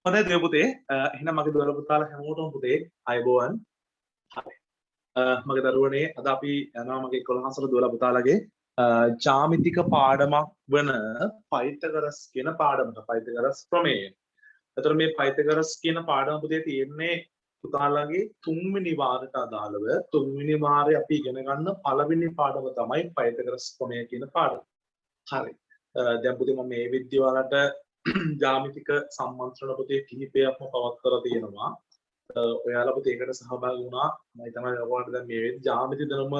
හොඳයි දුවේ පුතේ එහෙනම් මගේ දුවලා පුතාලා හැමෝටම පුතේ අයබෝවන් හරි මගේ දරුවනේ අද අපි යනවා මගේ 11 වසර දුවලා පුතාලගේ ජ්‍යාමිතික පාඩමක් වන පයිතගරස් කියන පාඩමට පයිතගරස් ප්‍රමේය. එතකොට මේ පයිතගරස් කියන පාඩම පුතේ තියෙන්නේ පුතාලගේ තුන්වෙනි වාරයට අදාළව තුන්වෙනි වාරේ අපි ඉගෙන ගන්න පළවෙනි පාඩම තමයි පයිතගරස් ප්‍රමේය කියන පාඩම. හරි. දැන් පුතේ මම මේ විද්‍යාවලට ජ්‍යාමිතික සම්මන්ත්‍රණ පුතේ කිහිපයක්ම පවත්වලා තියෙනවා. ඔයාලා පුතේ ඒකට සහභාගී වුණා. මම හිතනවා ඔයාලට දැන් මේ වෙද්දී ජ්‍යාමිති දැනුම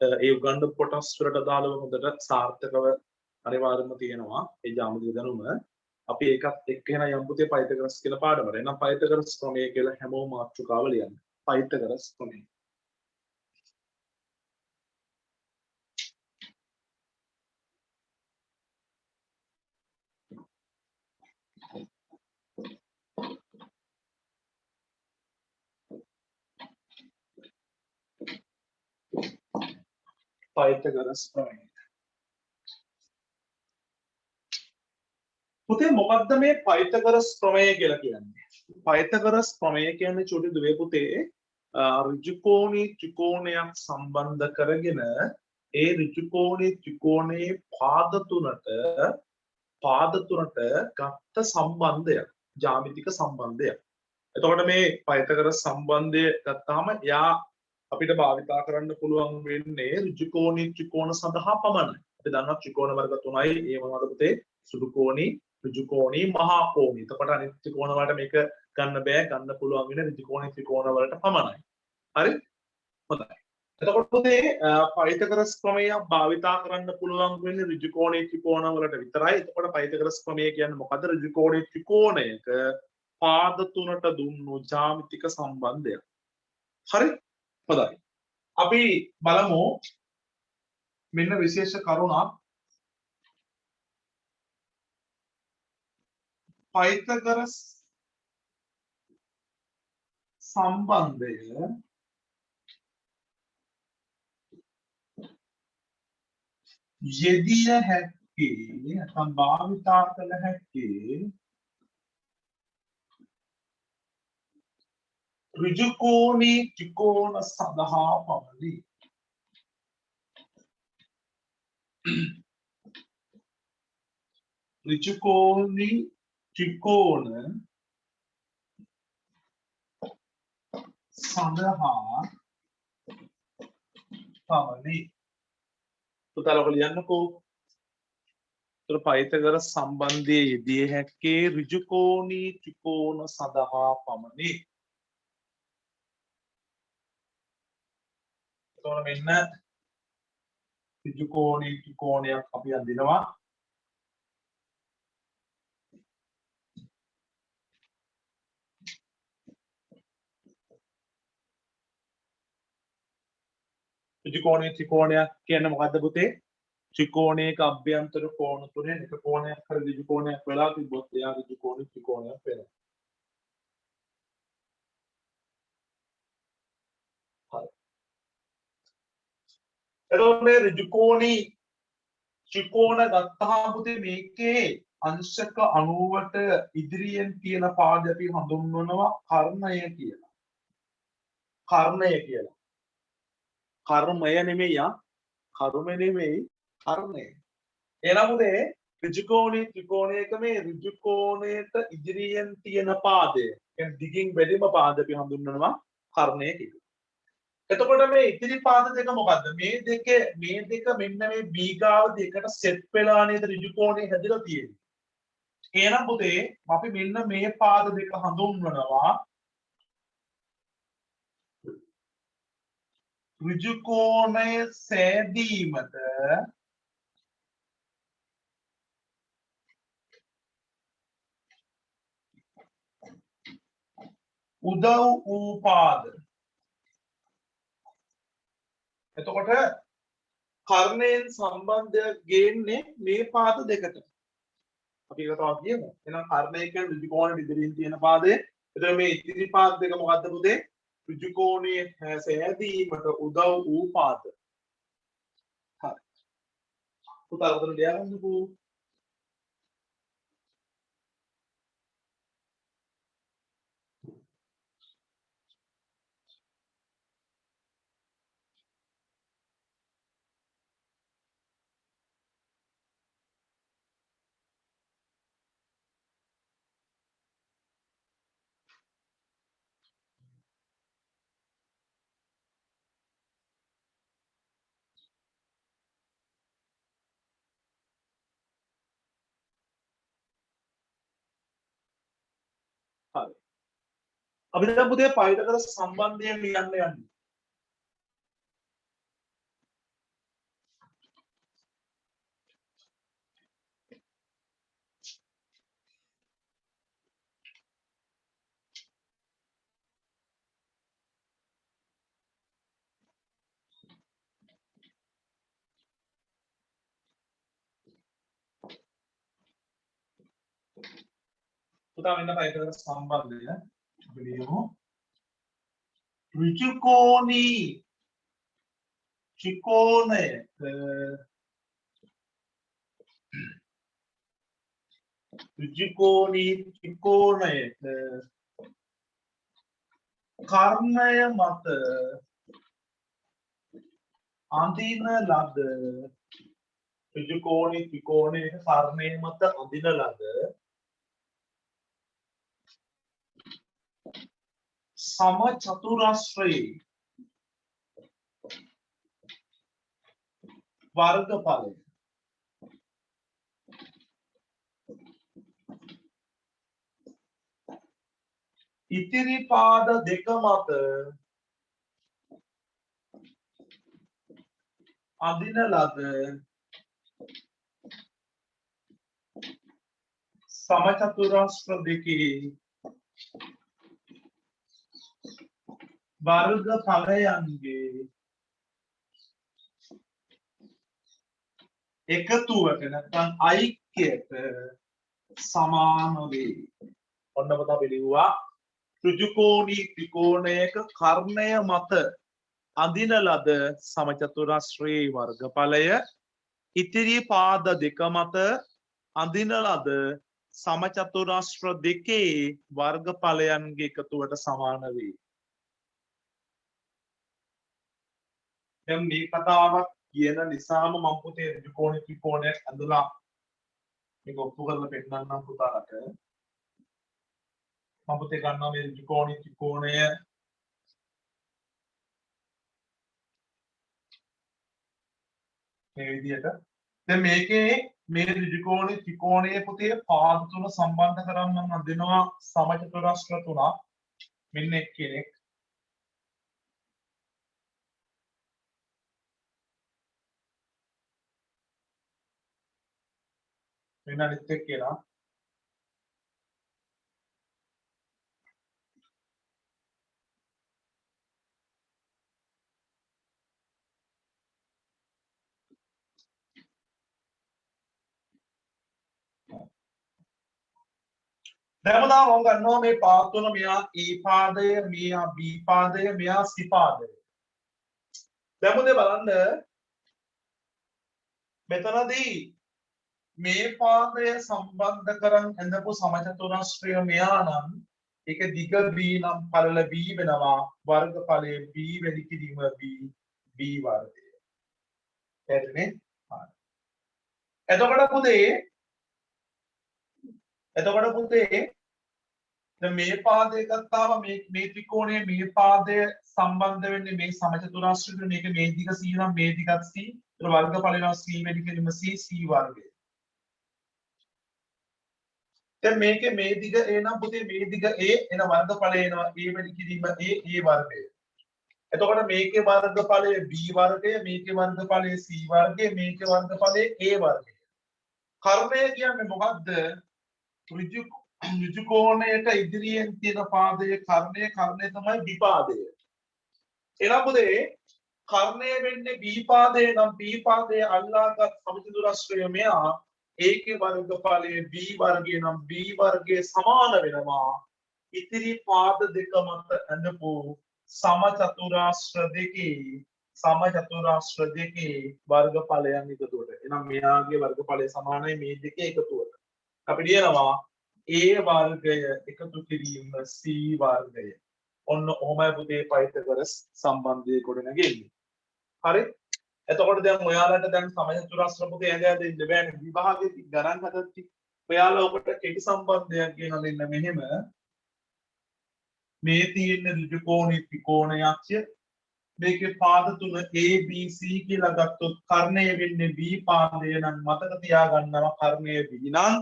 ඒ උගන්වපු කොටස් වලට අදාළව හොඳට සාර්ථකව අනිවාර්යයෙන්ම තියෙනවා. ඒ ජ්‍යාමිති දැනුම අපි ඒකත් එක්ක එන යම් පුතේ පයිතගරස් කියන පාඩමට. එහෙනම් පයිතගරස් ප්‍රමේය කියලා හැමෝම මාතෘකාව ලියන්න. පයිතගරස් ප්‍රමේය. පයිතගරස් ප්‍රමේය. පුතේ මොකක්ද මේ පයිතගරස් ප්‍රමේය කියලා කියන්නේ? පයිතගරස් ප්‍රමේය කියන්නේ චුටි දුවේ පුතේ ඍජුකෝණී ත්‍රිකෝණයක් සම්බන්ධ කරගෙන ඒ ඍජුකෝණී ත්‍රිකෝණයේ පාද තුනට ගත්ත සම්බන්ධයක්, ජ්‍යාමිතික සම්බන්ධයක්. එතකොට මේ පයිතගරස් සම්බන්ධය ගත්තාම යා අපිට භාවිතා කරන්න පුළුවන් වෙන්නේ ඍජුකෝණී ත්‍රිකෝණ සඳහා පමණයි. අපි දන්නවා ත්‍රිකෝණ වර්ග තුනයි. ඒ මොනවද පුතේ? සුළු කෝණී, ඍජුකෝණී, මහා කෝණී. එතකොට අනිත් ත්‍රිකෝණ වලට මේක ගන්න බෑ. ගන්න පුළුවන් වෙන්නේ ඍජුකෝණී ත්‍රිකෝණ වලට පමණයි. හරි? හොඳයි. එතකොට පුතේ පයිතගරස් ප්‍රමේයක් භාවිතා කරන්න පුළුවන් වෙන්නේ ඍජුකෝණී ත්‍රිකෝණ වලට විතරයි. එතකොට පයිතගරස් ප්‍රමේය කියන්නේ මොකද්ද? ඍජුකෝණී ත්‍රිකෝණයක පාද තුනට දුන්නු ජ්‍යාමිතික සම්බන්ධයක්. හරි? හොඳයි. අපි බලමු මෙන්න විශේෂ කරුණක්. පයිතගරස් සම්බන්ධය යෙදිය හැක්කේ නැත්නම් භාවිතා කළ හැක්කේ ඍජුකෝණී ත්‍රිකෝණ සඳහා පමණි. ඍජුකෝණී ත්‍රිකෝණ සඳහා පමණි. පුතාලා ඔක ලියන්නකෝ. ඒතර පයිතගරස් සම්බන්ධයේ යෙදිය හැක්කේ ඍජුකෝණී ත්‍රිකෝණ සඳහා පමණි. එතකොට මෙන්න ඍජුකෝණී ත්‍රිකෝණයක් අපි අඳිනවා. ත්‍රිකෝණී ත්‍රිකෝණයක් කියන්නේ මොකද්ද පුතේ? ත්‍රිකෝණයක අභ්‍යන්තර කෝණ තුනෙන් එක කෝණයක් හරි ඍජුකෝණයක් වෙලා තිබ්බොත් එයා ඍජුකෝණී ත්‍රිකෝණයක් වෙනවා. හරි. එතකොට මේ ඍජුකෝණී ත්‍රිකෝණ ගත්තාම පුතේ මේකේ අංශක 90ට ඉදිරියෙන් තියෙන පාද අපි හඳුන්වනවා කර්ණය කියලා. කර්ණය කියලා. කර්මය නෙමෙයි කර්ම නෙමෙයි කර්ණය. එනමුත් ඍජුකෝණී ත්‍රිකෝණයක මේ ඍජුකෝණයට ඉදිරියෙන් තියෙන පාදය කියන්නේ දිගින් වැඩිම පාද අපි හඳුන්වනවා කර්ණය කියලා. එතකොට මේ ඉදිරි පාද දෙක මොකද්ද? මේ දෙක මෙන්න මේ බීගාව දෙකට සෙට් වෙලා නේද ඍජුකෝණය හැදිලා තියෙන්නේ. එහෙනම් පුතේ අපි මෙන්න මේ පාද දෙක හඳුන්වනවා ඍජුකෝණය සෑදීමට උදව් වූ පාද. එතකොට කර්ණයෙන් සම්බන්ධයක් ගේන්නේ මේ පාද දෙකට. අපි ඒක තව කියමු. එහෙනම් කර්ණය කියන්නේ ඍජුකෝණයට ඉදිරියෙන් තියෙන පාදය. එතකොට මේ ඉදිරි පාද දෙක මොකද්ද පුතේ? ඍජුකෝණයේ සෑදීමට උදව් වූ පාද. හරි. පුතා උතන ලියගන්නකෝ. හරි. අපි දැන් පුතේ පයිතගොරස් සම්බන්ධය ලියන්න යන්නේ. පුතා මෙන්න පයිතගොරස් සම්බන්ධය අපි ලියමු. ඍජුකෝණී ත්‍රිකෝණයක කර්ණය මත අඳින ලද ඍජුකෝණී ත්‍රිකෝණයක කර්ණය මත අඳින ලද समचतुरस्रයේ वर्गफलය ඉතිරි පාද දෙක මත අඳින ලද समचतुरस्र දෙකේ वर्गफलයන්ගේ එකතුවට නැත්නම් ඓක්‍යයට සමාන වේ. ඔන්න පුතා අපි ලිව්වා ඍජුකෝණී ත්‍රිකෝණයක කර්ණය මත අඳින ලද සමචතුරස්‍රයේ වර්ගඵලය ඉතිරි පාද දෙක මත අඳින ලද සමචතුරස්‍ර දෙකේ වර්ගඵලයන්ගේ එකතුවට සමාන වේ. දැන් මේ කතාවක් කියන නිසාම මම පුතේ ත්‍රිකෝණී ත්‍රිකෝණයක් අඳලා මේක ඔප්පු කරලා පෙන්නන්නම් පුතාට. මම පුතේ ගන්නවා මේ ත්‍රිකෝණී ත්‍රිකෝණය මේ විදිහට. දැන් මේකේ මේ ත්‍රිකෝණී ත්‍රිකෝණයේ පුතේ පාද තුන සම්බන්ධ කරන් මම අඳිනවා සමචතුරස්‍ර තුනක්. මෙන්න එක්කෙනෙක් මෙන්න අනිත් එක්කෙනා දැන්මදා මම ගන්නවා මේ පාද තුන මෙයා E පාදය මෙයා B පාදය මෙයා C පාදය. දැන්මදේ බලන්න මෙතනදී මේ පාදය සම්බන්ධ කරන් ඇඳපු සමචතුරස්‍රය මෙයා නම් ඒක දිග B නම් පළල B වෙනවා වර්ගඵලය B වැඩි කිරීම B වර්ගය. හරිනේ? හරි. එතකොට පුතේ දැන් මේ පාදය ගත්තාම මේ ත්‍රිකෝණයේ මේ පාදය සම්බන්ධ වෙන්නේ මේ සමචතුරස්‍රයට මේක මේ දිග C නම් මේ දිගත් C ඒතර වර්ගඵලය වෙනවා C වැඩි කිරීම C වර්ගය. දැන් මේකේ මේ දිග A නම් පුතේ මේ දිග A එන වර්ගඵලය එනවා A වැඩි කිරීම A වර්ගය. එතකොට මේකේ වර්ගඵලය B වර්ගය මේකේ වර්ගඵලය C වර්ගය මේකේ වර්ගඵලය A වර්ගය. කර්ණය කියන්නේ මොකද්ද? ඍජුකෝණයට ඉදිරියෙන් තියෙන පාදයේ කර්ණය තමයි විපාදය. එනම් පුතේ කර්ණය වෙන්නේ B පාදයේ නම් B පාදයේ අල්ලාගත් සමචතුරස්‍රය මෙයා ඒකේ වර්ගඵලය B වර්ගය නම් B වර්ගයේ සමාන වෙනවා ඉතිරි පාද දෙක මත ඇඳපු සමචතුරස්‍ර දෙකේ වර්ගඵලයන් එකතුවට. එනම් මෙයාගේ වර්ගඵලය සමානයි මේ දෙකේ එකතුවට. අපි ලියනවා A වර්ගය එකතු කිරීම C වර්ගය. ඔන්න ඔහොමයි පුතේ පයිතගොරස් සම්බන්ධය ගොඩනගෙන්නේ. හරි? එතකොට දැන් ඔයාලට දැන් සමචතුරස්‍ර පුතේ ඇඳ ඉන්න බෑනේ විභාගයේ ගණන් හදද්දි. ඔයාලා ඔකට කෙටි සම්බන්ධයක් ගෙනලා දෙන්න මෙහෙම මේ තියෙන ඍජුකෝණී ත්‍රිකෝණයක්ය මේකේ පාද තුන A B C කියලා ගත්තොත් කර්ණය වෙන්නේ B පාදය නම් මතක තියාගන්නවා කර්ණය B නම්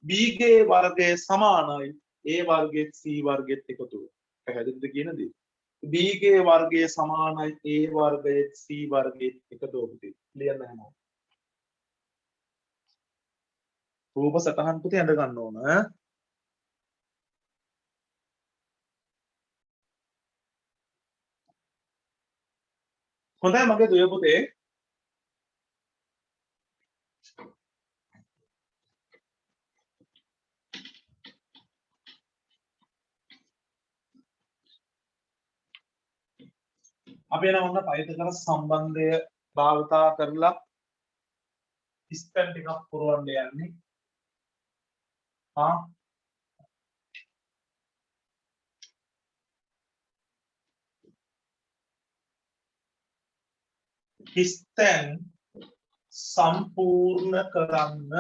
B ගේ වර්ගය සමානයි A වර්ගයත් C වර්ගයත් එකතු වෙනවා. පැහැදිලිද කියන දේ? B ගේ වර්ගය සමානයි A වර්ගයත් C වර්ගයත් එකතු වෙනවා. ලියන්න හැමෝම. රූප සටහන් පුතේ ඇඳ ගන්න ඕන. හොඳයි මගේ දුවේ පුතේ. අපි එන ඔන්න පයිතකර සම්බන්ධය භාවිතා කරලා ඉස්තන් ටිකක් පුරවන්න යන්නේ. ඉස්තන් සම්පූර්ණ කරන්න.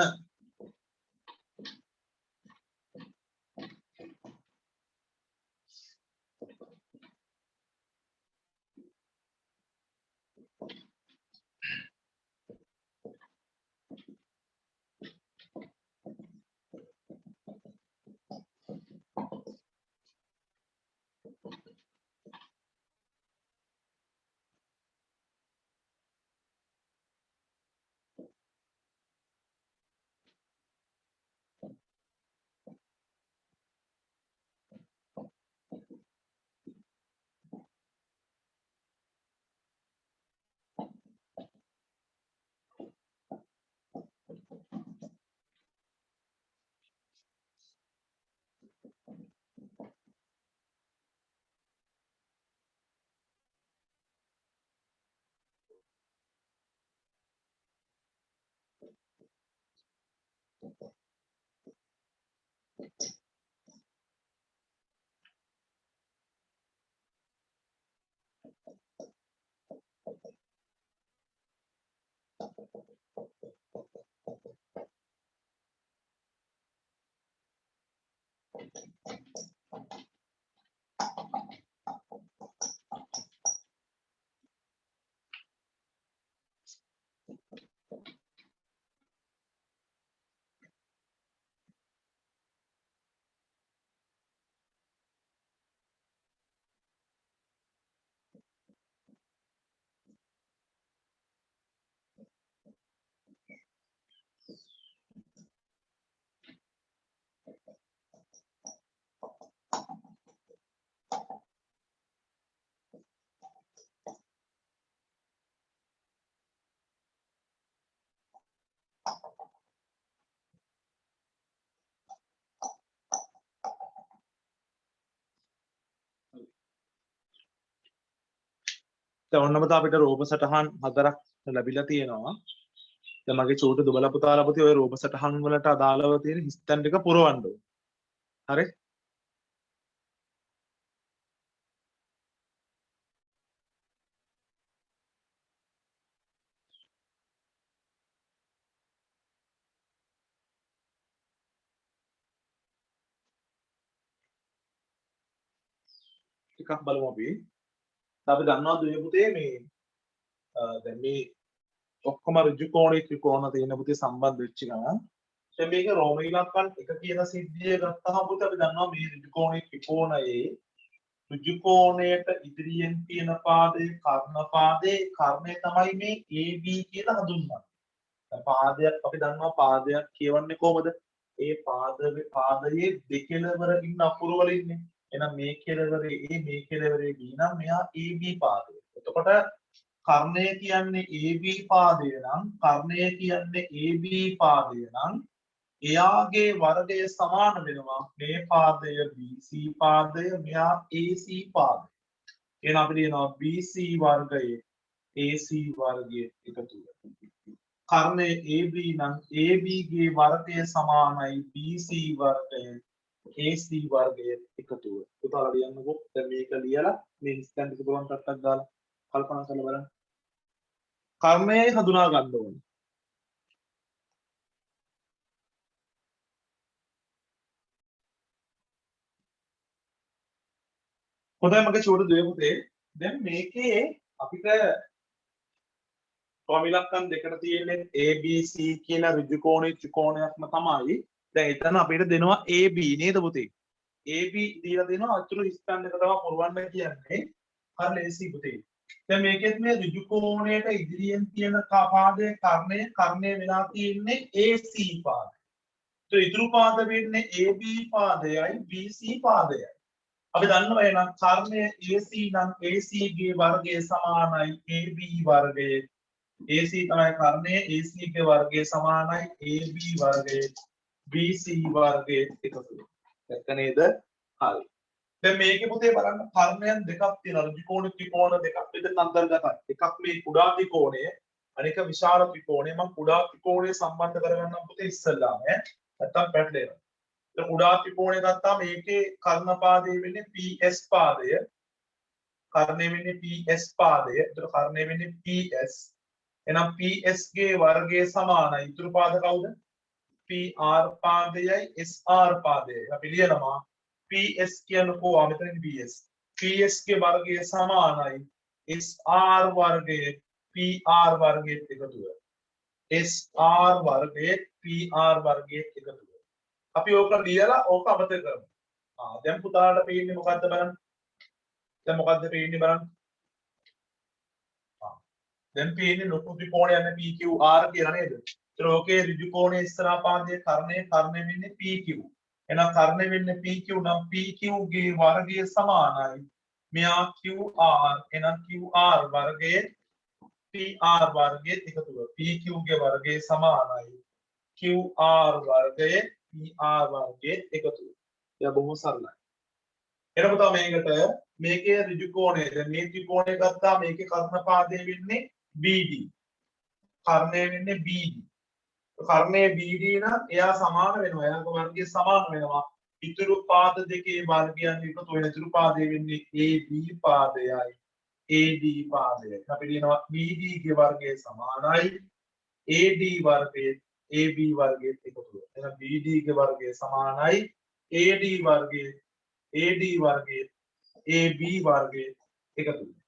ඔන්නම අපිට රූප සටහන් හතරක් ලැබිලා තියෙනවා. දැන් මගේ චූට දුබල පුතාලා පුතේ ওই රූප සටහන් වලට අදාළව තියෙන හිස්තැන් ටික පුරවන්න ඕනේ. හරි? ටිකක් බලමු අපි. අපි දන්නවා දුවේ පුතේ මේ දැන් මේ ඔක්කොම ඍජු කෝණී ත්‍රිකෝණ තියෙන පුතේ සම්බන්ධ වෙච්ච ගමන් දැන් මේක රෝම ඉලක්කම් එක කියන සිද්ධිය ගත්තාම පුතේ අපි දන්නවා මේ ඍජු කෝණී ත්‍රිකෝණයේ ඍජු කෝණයට ඉදිරියෙන් තියෙන පාදයේ කර්ණ පාදයේ කර්ණය තමයි මේ AB කියලා හඳුන්වන්නේ. දැන් පාදයක් අපි දන්නවා පාදයක් කියවන්නේ කොහොමද? ඒ පාදයේ දෙකෙලවර ඉන්න අකුරු වල ඉන්නේ. එහෙනම් මේ කෙලවරේ A මේ කෙලවරේ B නම් මෙයා AB පාදය. එතකොට කර්ණය කියන්නේ AB පාදය නම් කර්ණය කියන්නේ AB පාදය නම් එයාගේ වර්ගය සමාන වෙනවා මේ පාදය BC පාදය මෙයා AC පාදය. එහෙනම් අපිට කියනවා BC වර්ගයේ AC වර්ගයේ එකතු වෙනවා. කර්ණය AB නම් AB ගේ වර්ගය සමානයි BC වර්ගයේ AC වර්ගයේ එකතු වෙනවා. පුතාලා ලියන්නකෝ. දැන් මේක ලියලා මේ ඉන්ස්ටන්ට් එක පුරවන් ටට්ටක් දාලා කල්පනා කරලා බලන්න. කර්ණය හඳුනා ගන්න ඕනේ. හොඳයි මගේ චූට දුවේ පුතේ. දැන් මේකේ අපිට ක්‍රමිලක්කම් දෙකට තියෙන්නේ ABC කියන ඍජු කෝණී ත්‍රිකෝණයක්ම තමයි. දැන් එතන අපිට දෙනවා AB නේද පුතේ? AB දීලා දෙනවා අතුරු ස්ථාන එක තමයි පුරවන්න කියන්නේ. හරි ලේසි පුතේ. දැන් මේකෙත් මේ ඍජු කෝණයට ඉදිරියෙන් තියෙන පාදයේ කර්ණය වෙලා තියෙන්නේ AC පාදය. તો ඉතුරු පාද වෙන්නේ AB පාදයයි BC පාදයයි. අපි දන්නවා එහෙනම් කර්ණය AC නම් AC ගේ වර්ගය සමානයි AB වර්ගයේ. AC තමයි කර්ණය AC ගේ වර්ගය සමානයි AB වර්ගයේ BC වර්ගයේ එකතු. දැක්ක නේද? හරි. දැන් මේකේ පුතේ බලන්න කර්ණයන් දෙකක් තියෙනවා. ත්‍රිකෝණ දෙකක් විතර අන්තර්ගතයි. එකක් මේ කුඩා ත්‍රිකෝණය අනික විශාල ත්‍රිකෝණය. මම කුඩා ත්‍රිකෝණය සම්බන්ධ කරගන්නම් පුතේ ඉස්සෙල්ලාම නැත්තම් පැටලෙනවා. දැන් කුඩා ත්‍රිකෝණය ගත්තාම මේකේ කර්ණපාදයේ වෙන්නේ PS පාදය. කර්ණය වෙන්නේ PS පාදය. ඒතර කර්ණය වෙන්නේ PS. එහෙනම් PS ගේ වර්ගය සමානයි. ඉතුරු පාද කවුද? PR පාදයයි SR පාදයයි. අපි ලියනවා PS කියනකෝ මෙතන PS. PS ගේ වර්ගය සමානයි SR වර්ගයේ PR වර්ගයේ එකතුව. SR වර්ගයේ PR වර්ගයේ එකතුව. අපි ඕක ලියලා ඕක අමතක කරමු. දැන් පුතාලට පේන්නේ මොකද්ද බලන්න. දැන් මොකද්ද පේන්නේ බලන්න. දැන් පේන්නේ ලොකු ත්‍රිකෝණයක් යන PQR කියලා නේද? ඒතර ඕකේ ඍජු කෝණයේ ඉස්සරහා පාදයේ කර්ණය වෙන්නේ PQ. එහෙනම් කර්ණය වෙන්නේ PQ නම් PQ ගේ වර්ගය සමානයි. මෙයා QR. එහෙනම් QR වර්ගයේ PR වර්ගයේ එකතුව. PQ ගේ වර්ගය සමානයි QR වර්ගයේ PR වර්ගයේ එකතුව. ඒක බොහොම සරලයි. එතකොට මේකට මේකේ ඍජු කෝණය දැන් මේ ත්‍රිකෝණය ගත්තා මේකේ කර්ණපාදය වෙන්නේ BD. කර්ණය වෙන්නේ BD. කර්ණය BD නම් එයා සමාන වෙනවා. එයාගේ වර්ගය සමාන වෙනවා. ඉතුරු පාද දෙකේ වර්ගයන් එකතු වෙන ඉතුරු පාදේ වෙන්නේ AB පාදයයි AD පාදයයි. අපි කියනවා BD ගේ වර්ගය සමානයි AD වර්ගයේ AB වර්ගයේ එකතු වෙනවා. එහෙනම් BD ගේ වර්ගය සමානයි AD වර්ගයේ AD වර්ගයේ AB වර්ගයේ එකතු වෙනවා.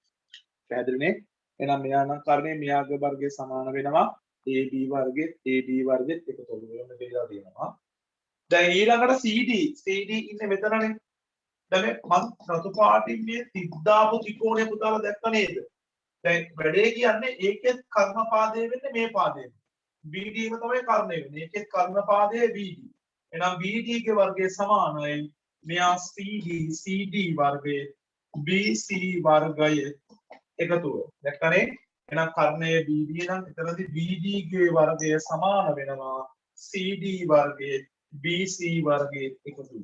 පැහැදිලිනේ? එහෙනම් මෙයා නම් කර්ණය මෙයාගේ වර්ගය සමාන වෙනවා AB වර්ගයේ AD වර්ගයේ එකතු වෙනවා. දෙකලා තියෙනවා. දැන් ඊළඟට CD ඉන්නේ මෙතනනේ. දැන් මම රතු පාටින් මේ තිද්දාපු ත්‍රිකෝණය පුතාලා දැක්ක නේද? දැන් වැඩේ කියන්නේ ඒකෙත් කර්ණපාදය වෙන්නේ මේ පාදයෙන්. BD එක තමයි කර්ණය වෙන්නේ. ඒකෙත් කර්ණපාදය BD. එහෙනම් BD ගේ වර්ගය සමානයි මෙයා CD වර්ගයේ BC වර්ගයේ එකතුව. දැක්කනේ? එහෙනම් කර්ණය BD නම් එතනදී BD ගේ වර්ගය සමාන වෙනවා CD වර්ගයේ BC වර්ගයේ එකතුව.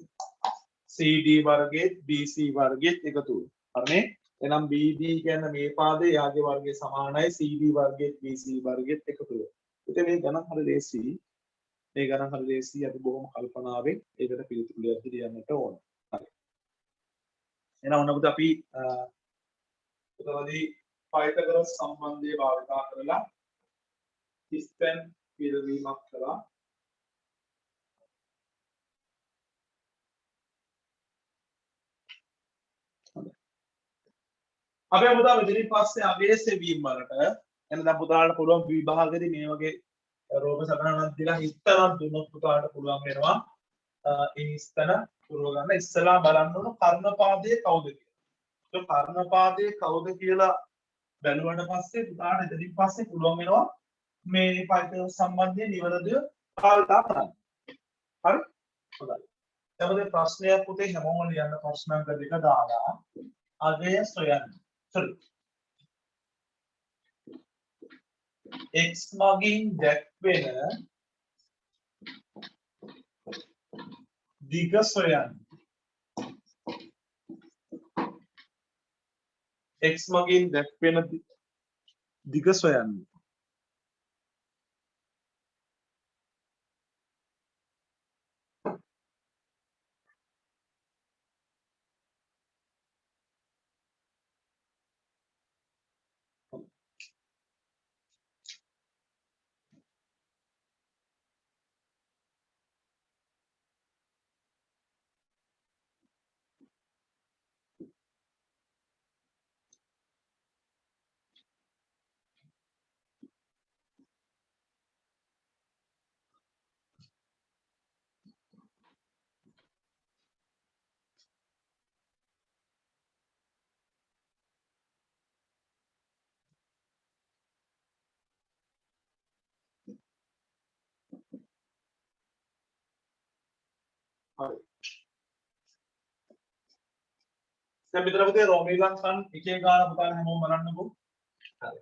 CD වර්ගයේ BC වර්ගයේ එකතුව. හරිනේ? එහෙනම් BD කියන්නේ මේ පාදේ යාගේ වර්ගය සමානයි CD වර්ගයේ BC වර්ගයේ එකතුව. ඉතින් මේ ගණන් හරිය ලේසි. මේ ගණන් හරිය ලේසි. අපි බොහොම කල්පනාවෙන් ඒකට පිළිතුරු ලියන්නට ඕන. හරි. එහෙනම් ඔන්නකොට අපි උදවදී පයිතගොරස් සම්බන්ධය භාවිතා කරලා ස්පැන් පිළිවීමක් කළා. අපි පුතා මෙතනින් පස්සේ අගේ සෙවීම වලට එන දැන් පුතාලට පුළුවන් විභාගෙදී මේ වගේ රෝග සටහනක් දීලා හිස්තනක් දුන්නොත් පුතාලට පුළුවන් වෙනවා ඒ හිස්තන පුරව ගන්න ඉස්සලා බලන්න ඕන කර්ණපාදයේ කවුද කියලා. ඒක කර්ණපාදයේ කවුද කියලා බැලුවට පස්සේ පුතාලට එතනින් පස්සේ පුළුවන් වෙනවා මේ පයිතගොරස් සම්බන්ධයෙන් නිවැරදිව භාවිතා කරන්න. හරි? හොඳයි. එතකොට ප්‍රශ්නයක් පුතේ හැමෝම ලියන්න ප්‍රශ්නාංක දෙක දාලා අගය සොයන්න. X මගින් දැක්වෙන දිග සොයන්න. X මගින් දැක්වෙන දිග සොයන්න. හරි. දැන් මෙතන පුතේ රෝමීලක්ෂණ එකේ ගාන පුතාලා හැමෝම බලන්නකෝ. හරි.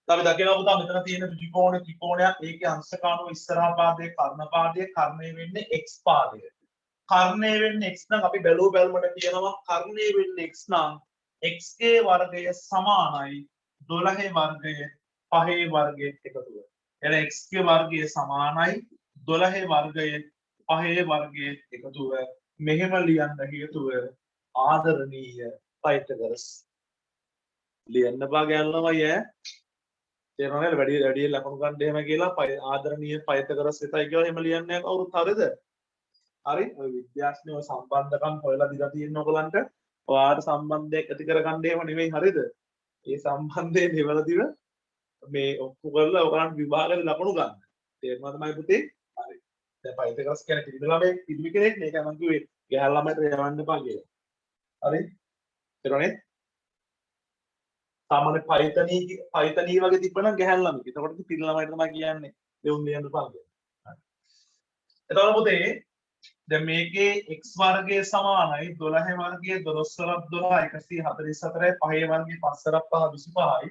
අපි දකිනවා පුතා මෙතන තියෙන ත්‍රිකෝණයක් ඒකේ අංශක අණුව ඉස්සරහා පාදයේ කර්ණ පාදයේ කර්ණය වෙන්නේ x පාදය. කර්ණය වෙන්නේ x නම් අපි බැලුමට කියනවා කර්ණය වෙන්නේ x නම් x ගේ වර්ගය සමානයි 12 වර්ගය 5 වර්ගයේ එකතුව. එන x ගේ වර්ගය සමානයි 12 වර්ගය 5 වර්ගයේ එකතුව. මෙහෙම ලියන්න හේතුව ආදරණීය පයිතගොරස්. ලියන්න බා ගෑල්ලමයි ඈ. තේරෙනවද වැඩි ලකුණු ගන්න එහෙම කියලා ආදරණීය පයිතගොරස් හිතයි කියලා එහෙම ලියන්නේ කවුරුත් හරිද? හරි. ඔය විද්‍යාඥයෝ සම්බන්ධකම් හොයලා දීලා තියෙන ඔයගලන්ට ඔයාලට සම්බන්ධයක් ඇති කරගන්න එහෙම නෙමෙයි හරිද? ඒ සම්බන්ධයේ නිවැරදිව මේ ඔක්කො කරලා ඔයගලන්ට විභාගයේ ලකුණු ගන්න. තේරුණාද මයි පුතේ? හරි. දැන් පයිතගොරස් කියන්නේ පිළිබිඹ ළමයි පිළිබි කෙනෙක් නේ. ඒක මම කිව්වේ ගැහැල් ළමයිට යවන්න එපා කියලා. හරි. තේරුණානේ? සාමාන්‍ය පයිතනී වගේ තිබ්බනම් ගැහැල් ළමයි. එතකොට ඉතින් පිළි ළමයිට තමයි කියන්නේ දෙවුන් ලියන්න එපා කියලා. හරි. එතකොට පුතේ දැන් මේකේ x වර්ගය සමානයි 12 වර්ගය 12 12 144යි 5 වර්ගය 5 25යි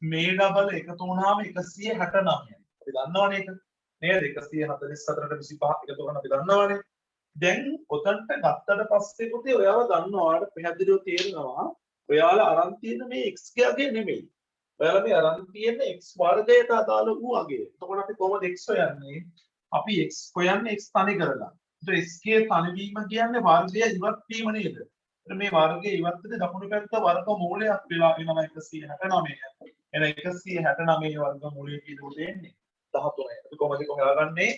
මේ ඩබල් එකතු වුණාම 169යි. අපි දන්නවනේ ඒක. නේද? 144ට 25 එකතු කරන අපි දන්නවනේ. දැන් ඔතනට ගත්තට පස්සේ පුතේ ඔයාලා දන්නවා ඔයාලට පැහැදිලිව තේරෙනවා ඔයාලා අරන් තියෙන මේ x ගේ අගය නෙමෙයි. ඔයාලා මේ අරන් තියෙන x වර්ගයට අදාළ වූ අගය. එතකොට අපි කොහොමද x හොයන්නේ? අපි x හොයන්නේ x තනි කරලා. එතකොට x ගේ තනිවීම කියන්නේ වර්ගය ඉවත් වීම නේද? එතකොට මේ වර්ගය ඉවත් වෙද්දී දකුණු පැත්ත වර්ග මූලයක් වෙලා වෙනවා 169. එන 169 වර්ග මූලය කියනකොට එන්නේ 13යි. අපි කොහොමද හොයාගන්නේ?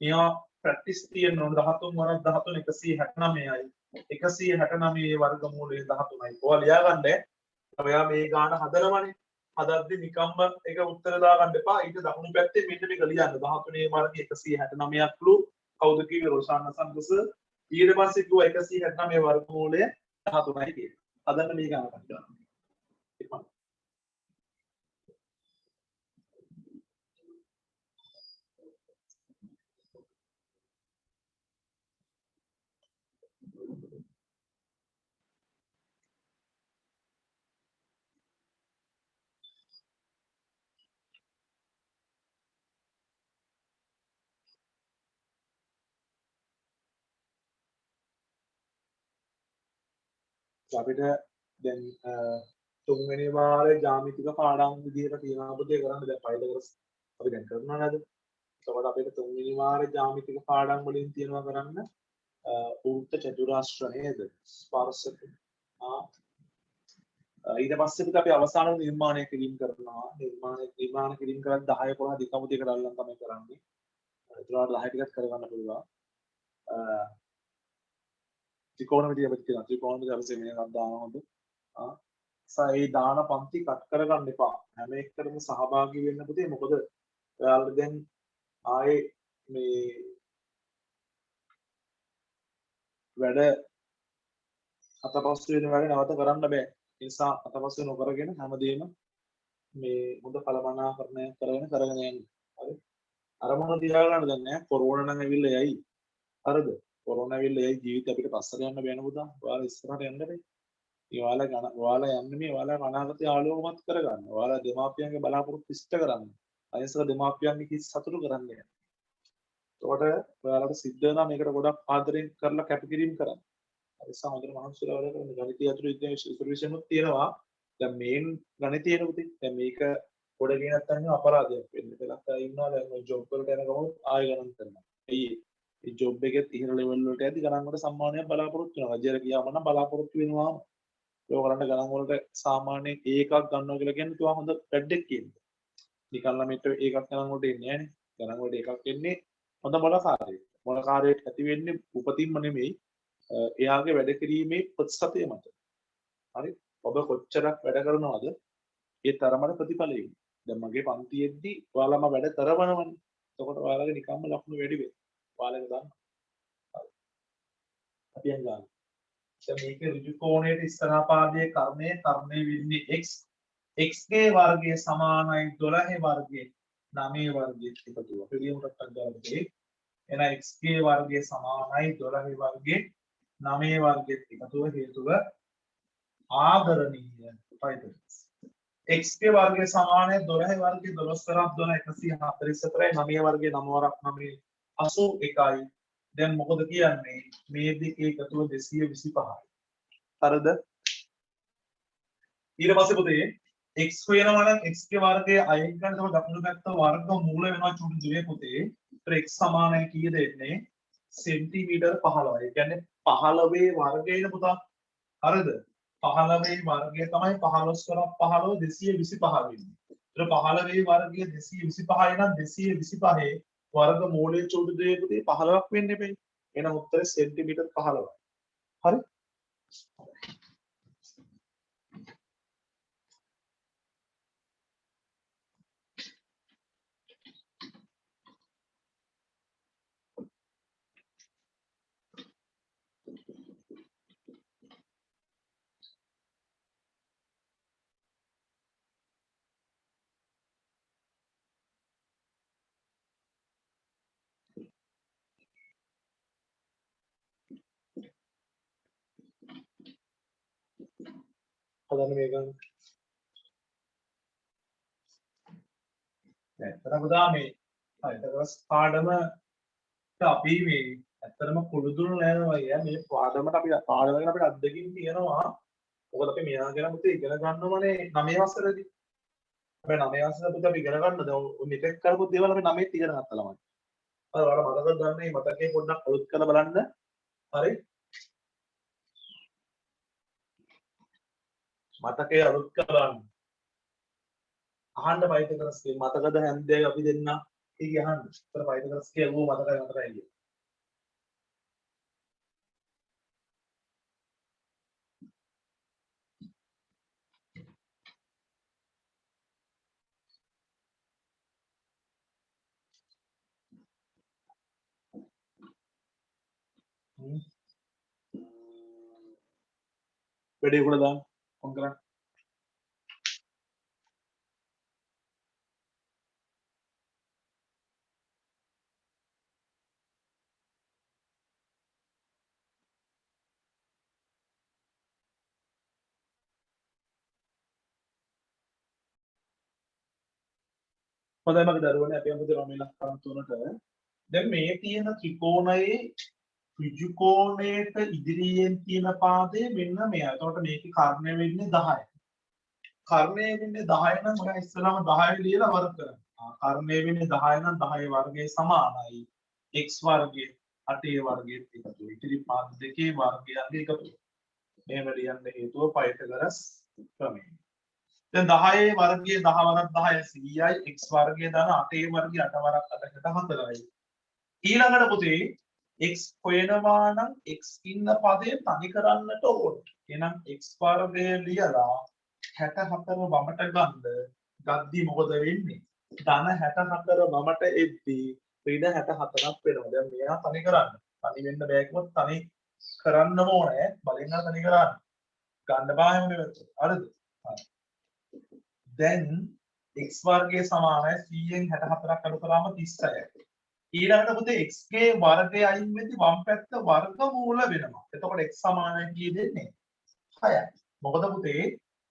මේවා ප්‍රැක්ටිස් තියෙන්න ඕන 13 වරක් 13 169යි. 169 වර්ග මූලය 13යි. ඔයාලා ලියාගන්න. ඔයා මේ ගාන හදනවනේ. හදද්දි නිකම්ම ඒක උත්තර දාගන්න එපා. ඊට දකුණු පැත්තේ මෙන්න මේක ලියන්න. 13 වර්ගය 169ක් ලු කවුද කිව්වේ රොෂාන් සංගස. ඊට පස්සේ කිව්වා 169 වර්ග මූලය 13යි කියලා. හදන්න මේ ගාන ගන්න. අපිට දැන් තුන්වෙනි වාරේ ජ්‍යාමිතික පාඩම් විදිහට තියෙනවා පුතේ කරන්න දැන් පයිතගොරස් අපි දැන් කරනවා නේද? එතකොට අපිට තුන්වෙනි වාරේ ජ්‍යාමිතික පාඩම් වලින් තියෙනවා කරන්න උර්ථ චතුරාස්‍ර නේද? ස්පර්ශක. ඊට පස්සේ පුතේ අපි අවසාන නිර්මාණය කිරීම කරනවා. නිර්මාණ කිරීම කරලා 10 15 දෙකමුදේකට අල්ලන් තමයි කරන්නේ. ඒතරට 10 ටිකක් කරගන්න පුළුවන්. ත්‍රිකෝණ විදිය අපිට තියෙනවා. ත්‍රිකෝණ විදිය අපි සෙමිනර් එකක් දානවා හොඳ. ඒ දාන පන්ති කට් කරගන්න එපා. හැම එකකටම සහභාගී වෙන්න පුතේ. මොකද ඔයාලට දැන් ආයේ මේ වැඩ අතපසු වෙන වැඩ නැවත කරන්න බෑ. ඒ නිසා අතපසු නොකරගෙන හැමදේම මේ හොඳ කළමනාකරණය කරගෙන යන්න. හරි. අරමුණ තියාගන්න දැන් නෑ. කොරෝනා නම් ඇවිල්ලා යයි. හරිද? කොරෝනා ඇවිල්ලා යයි ජීවිතේ අපිට පස්සට යන්න බෑ නේද? ඔයාලා ඉස්සරහට යන්න බෑ. ඔයාලා යන්නේ මේ ඔයාලා අනාගතය ආලෝකමත් කරගන්න. ඔයාලා දෙමාපියන්ගේ බලාපොරොත්තු ඉෂ්ට කරන්න. අයසක දෙමාපියන්ගේ කිසි සතුටු කරන්න යන්න. එතකොට ඔයාලට සිද්ධ වෙනවා මේකට ගොඩක් ආදරෙන් කරලා කැපකිරීම කරන්න. ඒ නිසා හොඳට මහන්සිලා වැඩ කරන්න. ගණිතය ඇතුළේ ඉන්ෆර්මේෂන් උත් තියෙනවා. දැන් මේන් ගණිතය නෙවෙයි. දැන් මේක පොඩ ගියේ නැත්නම් අපරාධයක් වෙන්න. පෙළක් අය ඉන්නවා දැන් ඔය ජොබ් වලට යන ගමන් ආය ගණන් කරනවා. ඇයි ඒ ජොබ් එකෙත් ඉහළ ලෙවල් වලට යද්දි ගණන් වලට සම්මානයක් බලාපොරොත්තු වෙනවා. රජයට ගියාම නම් බලාපොරොත්තු වෙනවා. ඒක කරන්න ගණන් වලට සාමාන්‍යයෙන් ඒකක් ගන්නවා කියලා කියන්නේ තුවා හොඳ වැඩක් කියන්නේ. නිකන් ළමයිට ඒකක් ගණන් වලට එන්නේ නැහැ නේ. ගණන් වලට එකක් එන්නේ හොඳ මොලකාරයෙක්. මොලකාරයෙක් ඇති වෙන්නේ උපතින්ම නෙමෙයි. එයාගේ වැඩ කිරීමේ ප්‍රතිශතය මත. හරි. ඔබ කොච්චරක් වැඩ කරනවද? ඒ තරමට ප්‍රතිඵල එන්නේ. දැන් මගේ පන්තියේදී ඔයාලම වැඩ කරවනවනේ. එතකොට ඔයාලගේ නිකම්ම ලකුණු වැඩි වෙනවා. ඔයාලගේ දන්න. හරි. අපි යන් ගන්න. දැන් මේකේ ඍජු කෝණයේ ඉස්සරහා පාදයේ කර්ණය වෙන්නේ x. x ගේ වර්ගය සමානයි 12 වර්ගයේ 9 වර්ගයේ එකතුව. පිළියමකට ගන්නකොට එහෙනම් xk වර්ගය සමානයි 12 වර්ගයේ 9 වර්ගයේත් එකතුව හේතුව ආදරණීය පයිතගොරස්. xk වර්ගය සමානයි 12 වර්ගයේ 12 කරක් 12 144යි 9 වර්ගයේ 9 වරක් 9 81යි. දැන් මොකද කියන්නේ මේ දෙකේ එකතුව 225යි. හරිද? ඊට පස්සේ පුතේ x හොයනවා නම් x ගේ වර්ගය අයින් කරන තව දකුණු පැත්ත වර්ග මූල වෙනවා චුටි දුවේ පුතේ. ඒතර x සමානයි කීයද එන්නේ? සෙන්ටිමීටර 15. ඒ කියන්නේ 15 වර්ගයන පුතා. හරිද? 15 වර්ගය තමයි 15 කරක් 15 225 වෙන්නේ. ඒතර 15 වර්ගය 225 නම් 225 වර්ග මූලයේ චුටි දුවේ පුතේ 15ක් වෙන්න එපේ. එහෙනම් උත්තරේ සෙන්ටිමීටර 15යි. හරි? හදන්න මේක. ඇත්තටම පුතා මේ පයිතගොරස් පාඩම අපි මේ ඇත්තටම කුළුදුරු නෑනවා කියන්නේ මේ පාඩමට අපි පාඩම ගැන අපිට අත්දැකීම් තියෙනවා. මොකද අපි මෙයා ගැන පුතේ ඉගෙන ගන්නවනේ 9 වසරේදී. අපි 9 වසරේ පුතේ අපි ඉගෙන ගන්න දැන් මෙතෙක් කරපු දේවල් අපි 9ත් ඉගෙන ගත්තා ළමයි. හරි ඔයාලා මතකද ගන්න මේ මතකේ පොඩ්ඩක් අලුත් කරලා බලන්න. හරි? මතකේ අලුත් කරලා බලන්න. අහන්න පයිතගොරස්ගේ මතකද හැන්දේ අපි දෙන්න ඒක අහන්න. ඒතර පයිතගොරස්ගේ ඌ මතකයි කියන්නේ. වැඩේ උඩ දාන්න. ඔන් කරන්න. හොඳයි මගේ දරුවනේ අපි අමුතු රම ඉලක්කම් තුනට දැන් මේ තියෙන ත්‍රිකෝණයේ ඍජු කෝණයට ඉදිරියෙන් තියෙන පාදය මෙන්න මෙයා. එතකොට මේකේ කර්ණය වෙන්නේ 10යි. කර්ණය වෙන්නේ 10 නම් ඔයා ඉස්සෙල්ලාම 10 ලියලා වර්ග කරන්න. කර්ණය වෙන්නේ 10 නම් 10 වර්ගයේ සමානයි x වර්ගයේ 8 වර්ගයේ එකතු. ඉතිරි පාද දෙකේ වර්ගයන්ගේ එකතු. මේව ලියන්න හේතුව පයිතගොරස් ක්‍රමය. දැන් 10 වර්ගයේ 10 වරක් 10 100යි x වර්ගයේ දාන 8 වර්ගයේ 8 වරක් 8කට 4යි. ඊළඟට පුතේ x හොයනවා නම් x ඉන්න පදේ තනි කරන්නට ඕන. එහෙනම් x වර්ගය ලියලා 64 වමට ගන්න. ගද්දි මොකද වෙන්නේ? ධන 64 වමට එද්දී ඍණ 64ක් වෙනවා. දැන් මෙයා තනි කරන්න. තනි වෙන්න බෑ කිව්වොත් තනි කරන්නම ඕනේ. බලෙන් තනි කරන්න. ගන්න බෑ නෙවෙයි. හරිද? හරි. දැන් x වර්ගය සමානයි 100න් 64ක් අඩු කරාම 36යි. ඊළඟට පුතේ x ගේ වර්ගය අයින් වෙද්දි වම් පැත්ත වර්ගමූල වෙනවා. එතකොට x සමානයි කී දෙන්නේ? 6යි. මොකද පුතේ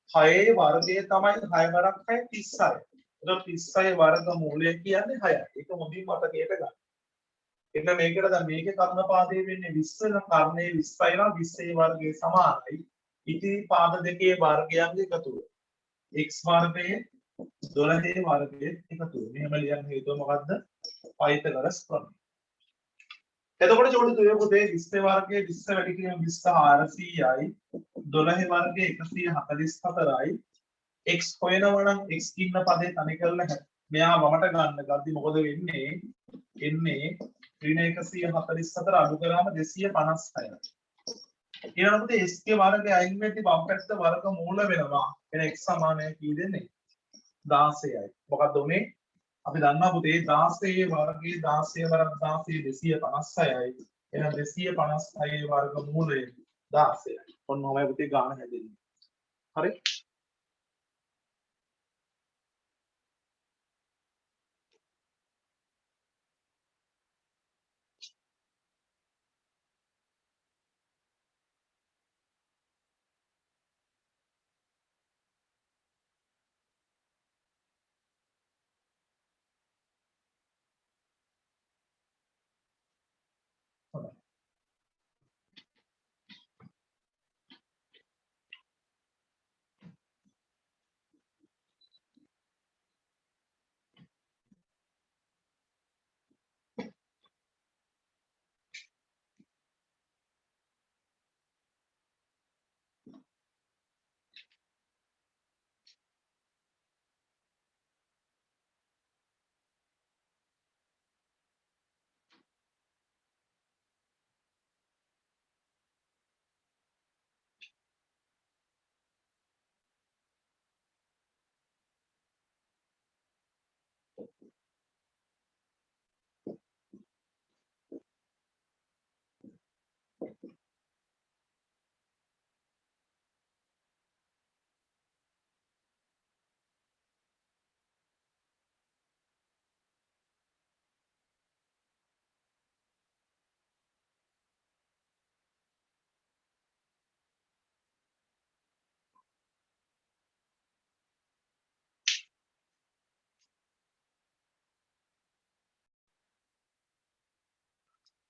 6 වර්ගය තමයි 6 වරක් 6 36යි. එතකොට 36 වර්ගමූලය කියන්නේ 6යි. ඒක හොඳින් මතකයට ගන්න. එන්න මේකට දැන් මේකේ කර්ණපාදයේ වෙන්නේ 20 නම් කර්ණයේ 20යි නම් 20 වර්ගයේ සමානයි. ඉතිරි පාද දෙකේ වර්ගයන්ගේ එකතුව. x වර්ගයේ 12 වර්ගයේ එකතුව. මෙහෙම ලියන්න හේතුව මොකද්ද? පයිතගොරස් ප්‍රමේය. එතකොට චෝටි දුවේ පුතේ 20 වර්ගයේ 20 වැඩි කිරීම 20400යි 12 වර්ගයේ 144යි x හොයනවා නම් x ඉන්න පදේ තනි කරලා මෙයා වමට ගන්න ගද්දි මොකද වෙන්නේ? එන්නේ ඍණ 144 අඩු කරාම 256යි. ඊළඟට s ගේ වර්ගය අයින් වෙද්දි වම් පැත්ත වර්ග මූල වෙනවා. එන x සමානයි කී දෙන්නේ? 16යි. මොකක්ද උනේ? අපි දන්නවා පුතේ 16 වර්ගයේ 16 වරක් 16 256යි. එහෙනම් 256 වර්ග මූලය 16යි. ඔන්න ඔහමයි පුතේ ගාන හැදෙන්නේ. හරි?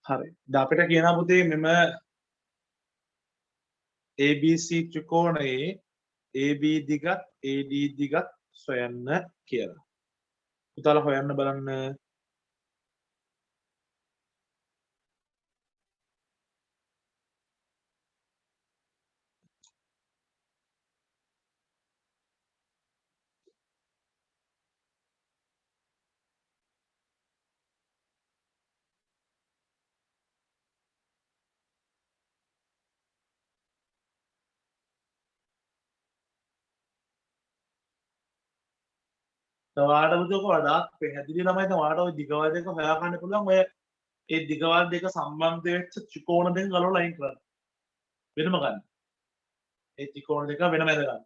හරි. දැන් අපිට කියනවා පුතේ මෙම ABC ත්‍රිකෝණයේ AB දිගත් AD දිගත් සොයන්න කියලා. පුතාලා හොයන්න බලන්න. ඔයාලට මුදක වඩාත් පැහැදිලි ළමයි ඔයාලට ওই දිගවල් දෙක හොයාගන්න පුළුවන් ඔය ඒ දිගවල් දෙක සම්බන්ධ වෙච්ච ත්‍රිකෝණ දෙක ගලවලා අයින් කරන්න. වෙනම ගන්න. ඒ ත්‍රිකෝණ දෙක වෙනම ඇද ගන්න.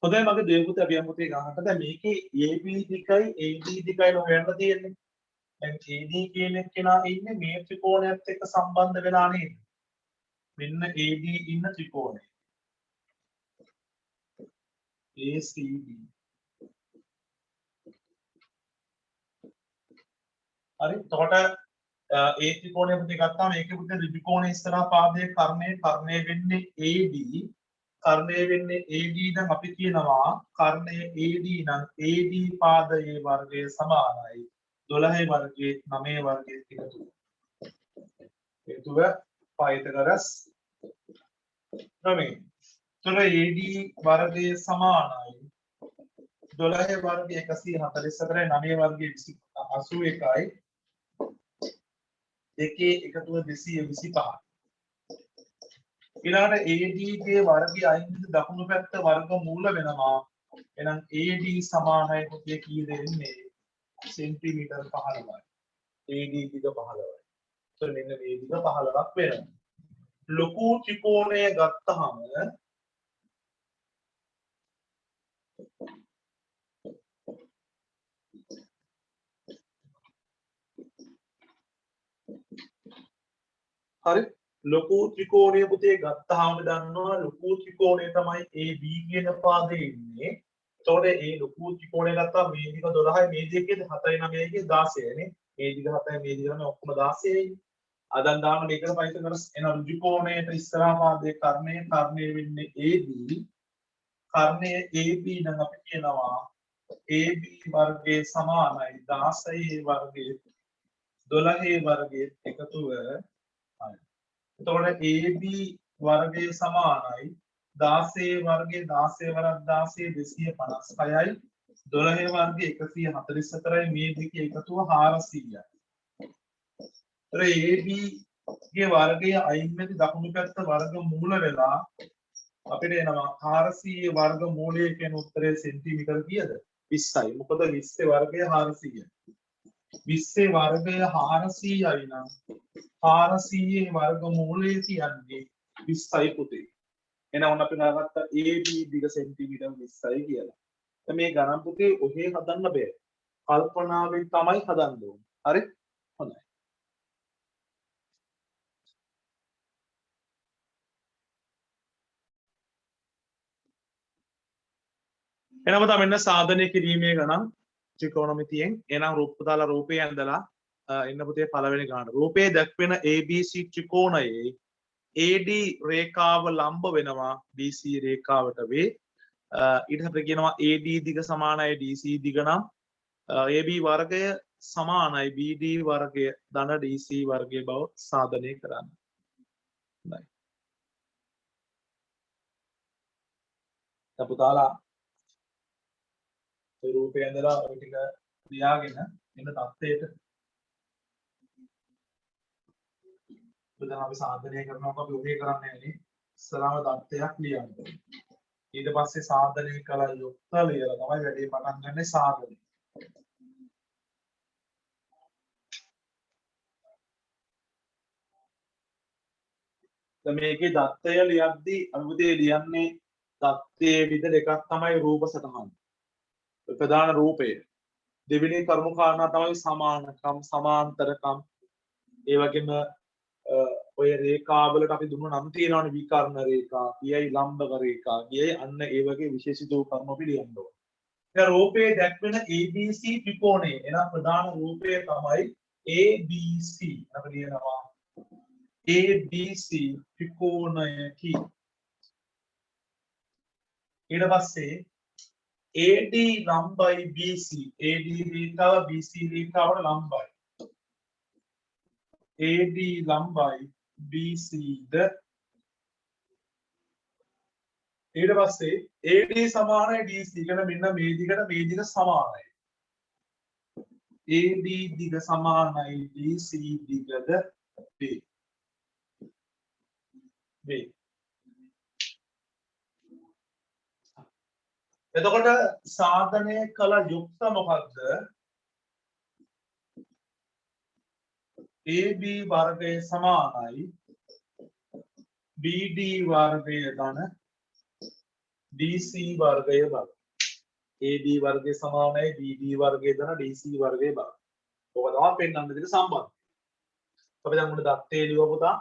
හොඳයි මගේ දේව පුතේ අපි යමු පුතේ ගානට. දැන් මේකේ AB දිගයි AD දිගයි හොයන්න තියෙන්නේ. දැන් AD කියන කෙනා ඉන්නේ මේ ත්‍රිකෝණයත් එක්ක සම්බන්ධ වෙලා නේද? මෙන්න AD ඉන්න ත්‍රිකෝණය. ACD. හරි. එතකොට ඒ ත්‍රිකෝණය පුතේ ගත්තාම මේකේ පුතේ ත්‍රිකෝණය ඉස්සරහා පාදයේ කර්ණය වෙන්නේ AD. කර්ණය වෙන්නේ AD නම් අපි කියනවා කර්ණය AD නම් AD පාදයේ වර්ගය සමානයි 12 වර්ගයේ 9 වර්ගයේ එකතු. හේතුව පයිතගරස් 9. තුන AD වර්ගයේ සමානයි 12 වර්ගය 144යි 9 වර්ගය 81යි. දෙකේ එකතුව 225. ඊළඟට AD ගේ වර්ගය අයින් දකුණු පැත්ත වර්ග මූල වෙනවා. එහෙනම් AD සමානයි පුතේ කී දෙන්නේ සෙන්ටිමීටර් 15යි. AD දිග 15යි. so මෙන්න මේ දිග 15ක් වෙනවා. ලොකු ත්‍රිකෝණය ගත්තහම හරි ලොකු ත්‍රිකෝණය පුතේ ගත්තාම දන්නවා ලොකු ත්‍රිකෝණය තමයි AB කියන පාදේ ඉන්නේ. එතකොට මේ ලොකු ත්‍රිකෝණය ගත්තාම මේ දිග 12යි මේ දිගේ 7යි 9යි 16යි නේ. මේ දිග 7යි මේ දිග 9 ඔක්කොම 16යි. අදන් දාන මේකට පයිත කරස් එන ත්‍රිකෝණයට ඉස්සරහා පාදයේ කර්ණය වෙන්නේ AD. කර්ණය AB නම් අපි කියනවා AB වර්ගයේ සමානයි 16 වර්ගයේ 12 වර්ගයේ එකතුව. එතකොට AB වර්ගයේ සමානයි 16 වර්ගයේ 16 වරක් 16 256යි 12 වර්ගය 144යි මේ දෙකේ එකතුව 400යි. ඒතර AB ගේ වර්ගය අයින් වෙද්දී දකුණු පැත්ත වර්ග මූල වෙලා අපිට එනවා 400 වර්ග මූලය කියන උත්තරේ සෙන්ටිමීටර කීයද? 20යි. මොකද 20 වර්ගය 400යි. 20 වර්ගය 400යි නම් 400 වර්ග මූලය කියන්නේ 20යි පුතේ. එහෙනම් අපි ගාගත්ත AB දිග සෙන්ටිමීටර 20යි කියලා. දැන් මේ ගණන් පුතේ ඔහේ හදන්න බෑ. කල්පනාවෙන් තමයි හදන්න ඕනේ. හරි? හොඳයි. එහෙනම් තමයි මෙන්න සාධනය කිරීමේ ගණන් ත්‍රිකෝණමිතියෙන්. එහෙනම් රූපදාලා රූපේ ඇඳලා එන්න පුතේ පළවෙනි ගණන. රූපේ දක්වන ABC ත්‍රිකෝණයේ AD රේඛාව ලම්බ වෙනවා BC රේඛාවට වේ. ඊට අපිට කියනවා AD දිග සමානයි DC දිග නම් AB වර්ගය සමානයි BD වර්ගය ධන DC වර්ගය බව සාධනය කරන්න. හොඳයි. පුතාලා ඒ රූපය ඇඳලා ඔය ටික ලියාගෙන එන්න තත්ත්වයට බුදුන් අපි සාධනය කරනවා අපි උදේ කරන්නේ නැහැ ඉස්සලාම தත්ත්වයක් ලියන්න. ඊට පස්සේ සාධනය කළ යුක්ත ලියලා තමයි වැඩේ පටන් ගන්න සාධනය. දැන් මේකේ தත්ත්වය ලියද්දී අපි උදේ ලියන්නේ தත්ත්වයේ විද දෙකක් තමයි රූප සටහන්. ප්‍රධාන රූපය. දෙවෙනි කර්ම කාරණා තමයි සමානකම් සමාන්තරකම්. ඒ වගේම ඔය රේඛාවලට අපි දුන්න නම් තියෙනවානේ විකර්ණ රේඛා, කියයි ලම්බක රේඛා, කියයි අන්න ඒ වගේ විශේෂිත වූ කර්ම අපි ලියන්න ඕනේ. දැන් රූපයේ දැක්වෙන ABC ත්‍රිකෝණය එන ප්‍රධාන රූපය තමයි ABC. අපි ලියනවා ABC ත්‍රිකෝණයකි. ඊට පස්සේ AD ලම්බයි BC. AD රේඛාව BC රේඛාවට ලම්බයි. AD ලම්බයි BC ද ඊට පස්සේ AD සමානයි DC කියන මෙන්න මේ දිගට මේ දිග සමානයි. AD දිග සමානයි DC දිගද වේ. එතකොට සාධනය කළ යුක්ත මොකක්ද? AB වර්ගය සමානයි BD වර්ගය ධන DC වර්ගය බව. AB වර්ගය සමානයි BD වර්ගය ධන DC වර්ගය බව. ඔක තමයි පෙන්වන්න දෙන සම්බන්ධය. අපි දැන් මුල දත්තේ ලියව පුතා.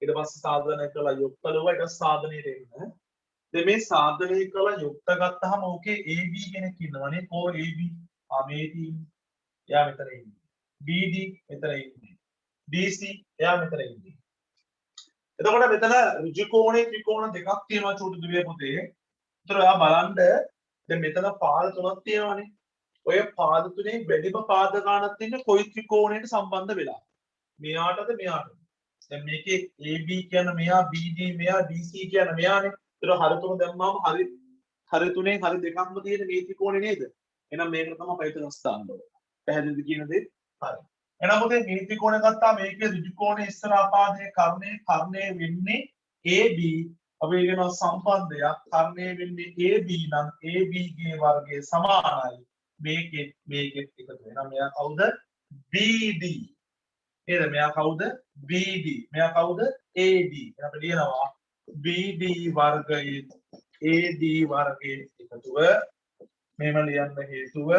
ඊට පස්සේ සාධනය කළ යුක්ත ලියුවා ඊට සාධනයට එන්න. දැන් මේ සාධනය කළ යුක්ත ගත්තාම ඕකේ AB කෙනෙක් ඉන්නවනේ. කො AB මේ ටීම් එයා මෙතන ඉන්නේ. BD මෙතන ඉන්නේ. DC එයා මෙතන ඉන්නේ. එතකොට මෙතන ඍජු කෝණේ ත්‍රිකෝණ දෙකක් තියෙනවා චූටි දුවේ පුතේ. ඒතර ඔයා බලන්න දැන් මෙතන පාද තුනක් තියෙනවානේ. ඔය පාද තුනේ වැඩිම පාද ගානක් තියෙන්නේ කොයි ත්‍රිකෝණයට සම්බන්ධ වෙලා. මෙයාටද මෙයාටද? දැන් මේකේ AB කියන මෙයා BD මෙයා DC කියන මෙයානේ. ඒතර හර තුන දැම්මාම හරි තුනේ හරි දෙකක්ම තියෙන මේ ත්‍රිකෝණේ නේද? එහෙනම් මේකට තමයි පයිතන ස්ථාන දෙන්නේ. පැහැදිලිද කියන දේ? හරි. එහෙනම් මොකද මේ ත්‍රිකෝණය ගත්තා මේකේ ඍජු කෝණේ ඉස්සර ආපාදයේ කර්ණය වෙන්නේ AB. අපි කියනවා සම්බන්ධයක් කර්ණය වෙන්නේ AB නම් AB ගේ වර්ගය සමානයි මේකෙත් එකතු වෙනවා. මෙයා කවුද? BD. නේද? මෙයා කවුද? BD. මෙයා කවුද? AD. එහෙනම් අපි ලියනවා BD වර්ගයේ AD වර්ගයේ එකතුව මෙහෙම ලියන්න හේතුව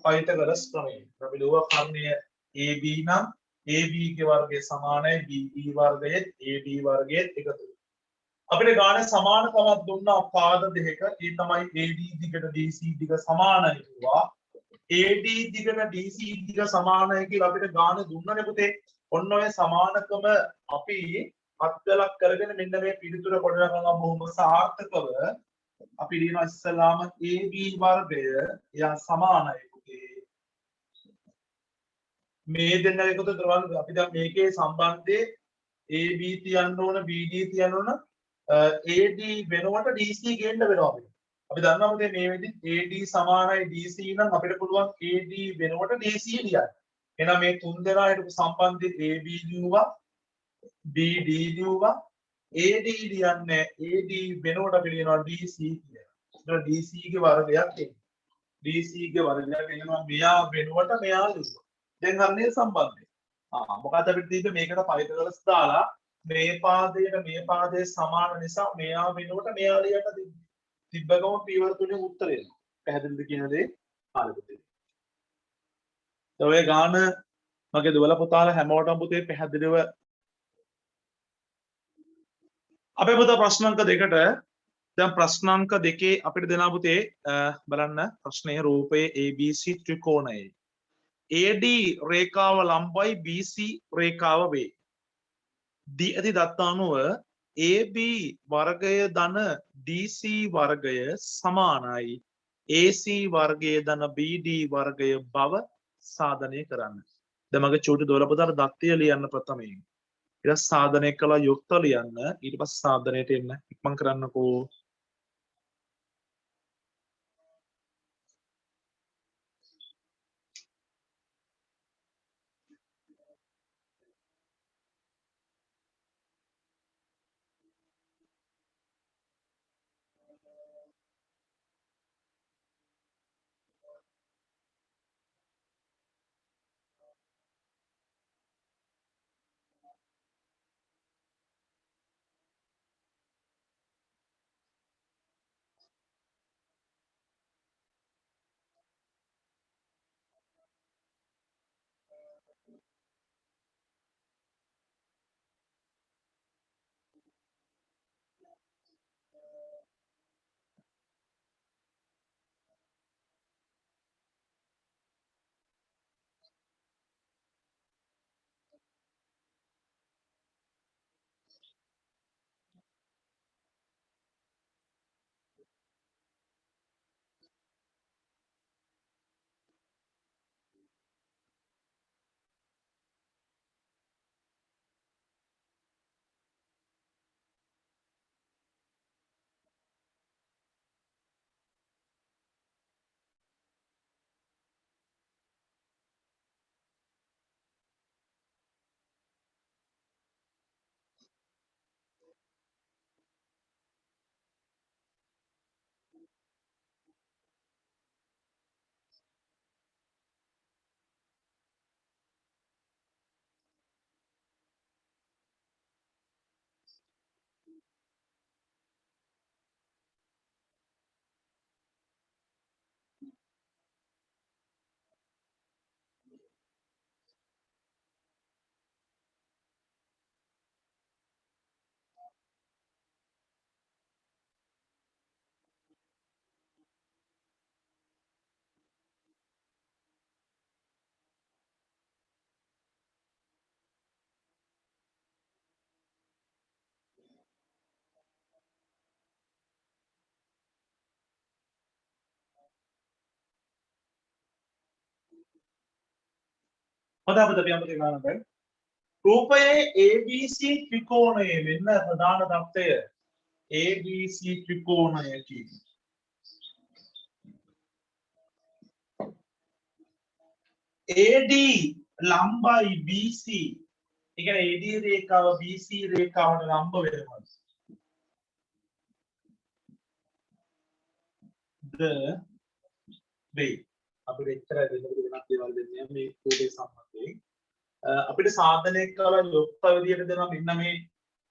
පයිතගොරස් ප්‍රමේය. අපි ලියුවා කර්ණය AB නම් AB ගේ වර්ගය සමානයි BD වර්ගයේ AD වර්ගයේ එකතු. අපිට ගානේ සමානකමක් දුන්නා පාද දෙකක. ඒ තමයි AD දිගට DC දිග සමානයි කිව්වා. AD දිගට DC දිග සමානයි කියලා අපිට ගානේ දුන්නනේ පුතේ. ඔන්න ඔය සමානකම අපි අත්දලක් කරගෙන මෙන්න මේ පිළිතුර ගොඩනගනවා බොහොම සාර්ථකව. අපි ලියනවා ඉස්සලාම AB වර්ගය එයා සමානයි පුතේ. මේ දෙන්න එකතු කරවන්න අපි දැන් මේකේ සම්බන්ධයේ AB තියන්න ඕන BD තියන්න ඕන AD වෙනකොට DC ගේන්න වෙනවා අපිට. අපි දන්නවා පුතේ මේ වෙද්දී AD සමානයි DC නම් අපිට පුළුවන් AD වෙනකොට DC ලියන්න. එහෙනම් මේ තුන් දෙනා හිටපු සම්බන්ධය AB ලියුවා BD ලියුවා AD ලියන්නේ AD වෙනකොට අපි ලියනවා DC කියලා. ඒක DC ගේ වර්ගයක් එන්නේ. DC ගේ වර්ගයක් එනවා මෙයා වෙනකොට මෙයා ලියුවා. දැන් හරිනේ සම්බන්ධය. මොකද අපිට දීපේ මේකට පයිතගොරස් දාලා මේ පාදයේ සමාන නිසා මෙයා වෙනකොට මෙයා ලියන්න තිබ්බේ. තිබ්බ ගමන් පීවර තුනේ උත්තරය එනවා. පැහැදිලිද කියන දේ? හරිද? ඔය ගාන මගේ දුවලා පුතාලා හැමෝටම පුතේ පැහැදිලිව අපේ පුතා ප්‍රශ්නාංක දෙකට දැන් ප්‍රශ්නාංක දෙකේ අපිට දෙනා පුතේ බලන්න ප්‍රශ්නයේ රූපයේ ABC ත්‍රිකෝණයේ AD රේඛාව ලම්බයි BC රේඛාව වේ. දී ඇති දත්ත අනුව AB වර්ගය ධන DC වර්ගය සමානයි AC වර්ගය ධන BD වර්ගය බව සාධනය කරන්න. දැන් මගේ චූටි දොර පුතාට දත්තය ලියන්න ප්‍රථමයෙන්. ඊට පස්සේ සාධනය කළා යුක්ත ලියන්න. ඊට පස්සේ සාධනයට එන්න. ඉක්මන් කරන්නකෝ. හොඳයි අපිට අපි අමතක ගන්න බෑ. රූපයේ ABC ත්‍රිකෝණයේ වෙන්න ප්‍රධාන தත්ත්වය ABC ත්‍රිකෝණය කියන්නේ. AD ලම්බයි BC. ඒ කියන්නේ AD රේඛාව BC රේඛාවට ලම්බ වෙනවා. the way අපිට එච්චර දෙන්න වෙනස් දේවල් දෙන්නේ මේ රූපේ සම්බන්ධයෙන්. අපිට සාධනය කළ යුක්ත විදියට දෙනවා මෙන්න මේ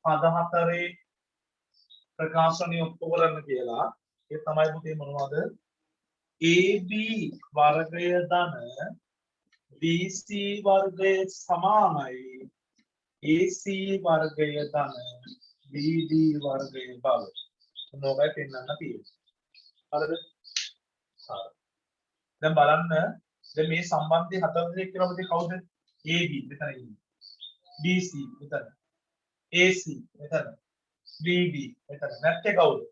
පද හතරේ ප්‍රකාශනය ඔප්පු කරන්න කියලා. ඒ තමයි පුතේ මොනවද? AB වර්ගය ධන BC වර්ගය සමානයි AC වර්ගය ධන BD වර්ගය බව. මොනවයි පෙන්වන්න තියෙන්නේ. හරිද? හරි. දැන් බලන්න දැන් මේ සම්බන්ධය හතර දෙනෙක් කියලා පුතේ කවුද? AB මෙතන ඉන්නේ. BC මෙතන. AC මෙතන. BD මෙතන. නැත්තේ කවුද?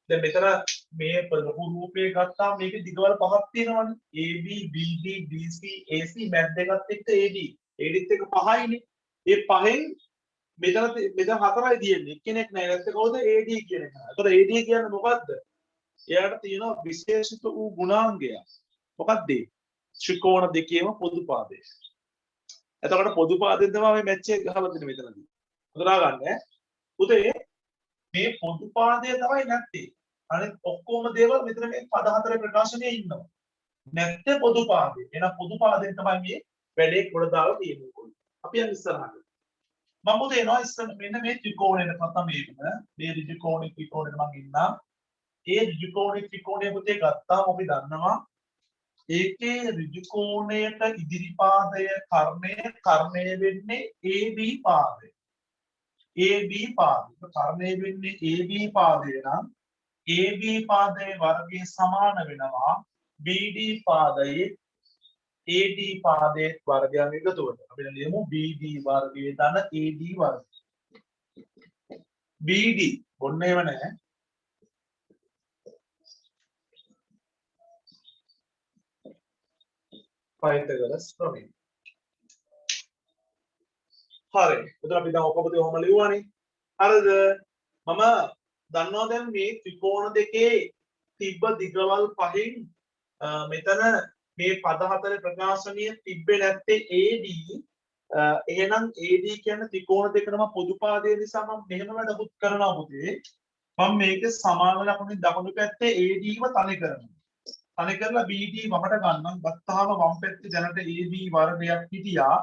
දැන් මෙතන මේ ලොකු රූපේ ගත්තාම මේකේ දිගවල පහක් තියෙනවනේ. AB BD BC AC මැද දෙකත් එක්ක AD. ADත් එක්ක පහයිනේ. ඒ පහෙන් මෙතන හතරයි තියෙන්නේ. එක්කෙනෙක් නැහැ. නැත්තේ කවුද? AD කියන එක. ඒතකොට AD කියන්නේ මොකද්ද? එයාට තියෙනවා විශේෂිත වූ ගුණාංගය. මොකක්ද ඒ? ත්‍රිකෝණ දෙකේම පොදු පාදය. එතකොට පොදු පාදයෙන් තමයි මේ මැච් එක ගහලා දෙන්නේ මෙතනදී. හොඳලා ගන්න. උදේ මේ පොදු පාදය තමයි නැත්තේ. අනිත් ඔක්කොම දේවල් මෙතන මේ පද හතරේ ප්‍රකාශනයේ ඉන්නවා. නැත්තේ පොදු පාදේ. එහෙනම් පොදු පාදයෙන් තමයි මේ වැඩේ කොට දාලා තියෙන්නේ. අපි යන් ඉස්සරහට. මම මොකද එනවා ඉස්සර මෙන්න මේ ත්‍රිකෝණයට පතම මේ ත්‍රිකෝණෙ මම ඉන්නා. ඒ ත්‍රිකෝණය පුතේ ගත්තාම අපි දන්නවා ඒකේ ඍජුකෝණයට ඉදිරිපාදය කර්ණය වෙන්නේ AB පාදය. AB පාදය. කර්ණය වෙන්නේ AB පාදය නම් AB පාදයේ වර්ගයේ සමාන වෙනවා BD පාදයේ AD පාදයේ වර්ගයන් එකතු වෙනවා. අපි ලියමු BD වර්ගයේ ධන AD වර්ගය. BD ඔන්න ඒව නැහැ. Pythagoras ප්‍රමේය. හරි. එතන අපි දැන් ඔක්කොම ඔහොම ලියුවානේ. හරිද? මම දන්නවා දැන් මේ ත්‍රිකෝණ දෙකේ තිබ්බ දිගවල් පහෙන් මෙතන මේ පද හතරේ ප්‍රකාශනීය තිබ්බේ නැත්තේ AD. එහෙනම් AD කියන්නේ ත්‍රිකෝණ දෙකම පොදු පාදය නිසා මම මෙහෙම වැඩකුත් කරනවා පුතේ. මම මේකේ සමාන ලකුණේ දකුණු පැත්තේ AD ව තනි කරනවා. තනි කරලා BD වමට ගන්නම්. ගත්තාම වම් පැත්තේ දැනට AB වර්ගයක් හිටියා.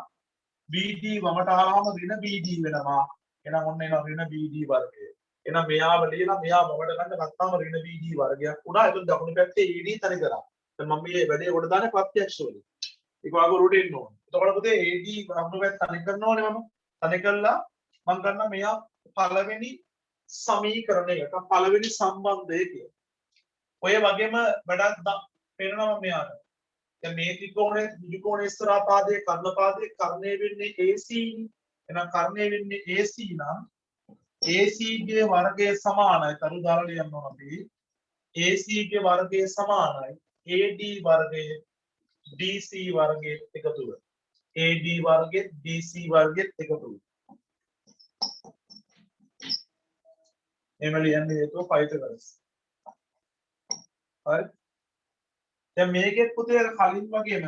BD වමට ආවම ඍණ BD වෙනවා. එහෙනම් ඔන්න එනවා ඍණ BD වර්ගය. එහෙනම් මෙයාව ලියලා මෙයා වමට ගන්න ගත්තාම ඍණ BD වර්ගයක් වුණා. ඒක දකුණු පැත්තේ AD තනි කරා. දැන් මම මේ වැඩේ කොට දාන්නේ ප්‍රත්‍යක්ෂ වලින්. ඒක වාග උඩට එන්න ඕන. එතකොට පුතේ AD දකුණු පැත්ත තනි කරනෝනේ මම. තනි කළා මම ගන්නවා මෙයා පළවෙනි සමීකරණය. ඒක පළවෙනි සම්බන්ධය කියලා. ඔය වගේම වැඩක් පේනවා මෙයාට. දැන් මේ ත්‍රිකෝණයේ ත්‍රිකෝණ ඉස්සරහා පාදයේ කර්ණ පාදයේ කර්ණය වෙන්නේ AC නේ. එහෙනම් කර්ණය වෙන්නේ AC නම් AC ගේ වර්ගය සමානයි. කරු දාලා ලියන්න ඕන අපි. AC ගේ වර්ගය සමානයි AD වර්ගයේ DC වර්ගයේ එකතු වෙනවා. AD වර්ගයේ DC වර්ගයේ එකතු වෙනවා. එමෙ ලියන්නේ හේතුව Pythagoras. හරි. දැන් මේකෙත් පුතේ කලින් වගේම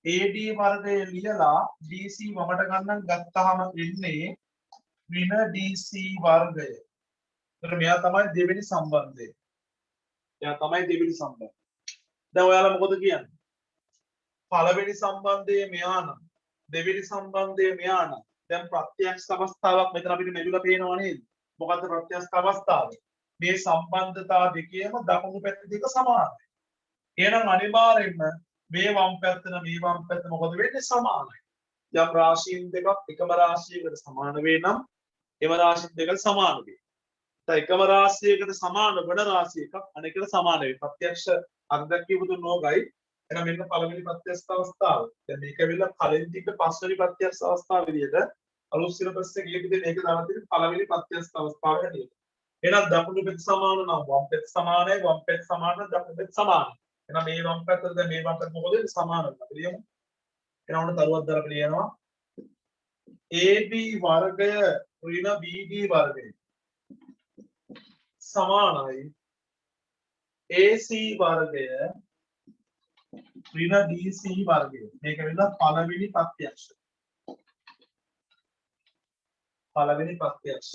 AD වර්ගය ලියලා DC වමට ගන්න ගත්තාම එන්නේ ඍණ DC වර්ගය. ඒතර මෙයා තමයි දෙවෙනි සම්බන්ධය. එයා තමයි දෙවෙනි සම්බන්ධය. දැන් ඔයාලා මොකද කියන්නේ? පළවෙනි සම්බන්ධය මෙයා නම් දෙවෙනි සම්බන්ධය මෙයා නම් දැන් ප්‍රත්‍යක්ෂ අවස්ථාවක් මෙතන අපිට මෙදුලා පේනවා නේද? මොකද්ද ප්‍රත්‍යක්ෂ අවස්ථාව? මේ සම්බන්ධතා දෙකේම දකුණු පැත්ත දෙක සමානයි. එහෙනම් අනිවාර්යෙන්ම මේ වම් පැත්තට මේ වම් පැත්ත මොකද වෙන්නේ? සමානයි. යම් රාශීන් දෙකක් එකම රාශියකට සමාන වේ නම් එම රාශීන් දෙක සමාන වේ. දැන් එකම රාශියකට සමාන වන රාශිය එකක් අනෙකට සමාන වේ. ප්‍රත්‍යක්ෂ අර්ධකීය බුදු නෝගයි. එහෙනම් මෙන්න පළවෙනි ප්‍රත්‍යක්ෂ අවස්ථාව. දැන් මේක වෙලා කලින් තිබ්බ පස්වෙනි ප්‍රත්‍යක්ෂ අවස්ථාව විදිහට අලුත් සිලබස් එකේ ලියපු දේ මේක දාලා තියෙන පළවෙනි ප්‍රත්‍යක්ෂ අවස්ථාව හැටියට. එහෙනම් දකුණු පැත්ත සමාන නම් වම් පැත්ත සමානයි වම් පැත්ත සමාන නම් දකුණු පැත්ත සමානයි. එහෙනම් මේ වම් පැත්තට දැන් මේ වම් පැත්ත මොකද වෙන්නේ? සමාන වෙනවා. අපි ලියමු. එහෙනම් ඔන්න තරුවක් දාලා අපි ලියනවා AB වර්ගය ඍණ BD වර්ගය සමානයි AC වර්ගය ඍණ DC වර්ගය. මේක වෙනවා පළවෙනි ප්‍රත්‍යක්ෂ. පළවෙනි ප්‍රත්‍යක්ෂ.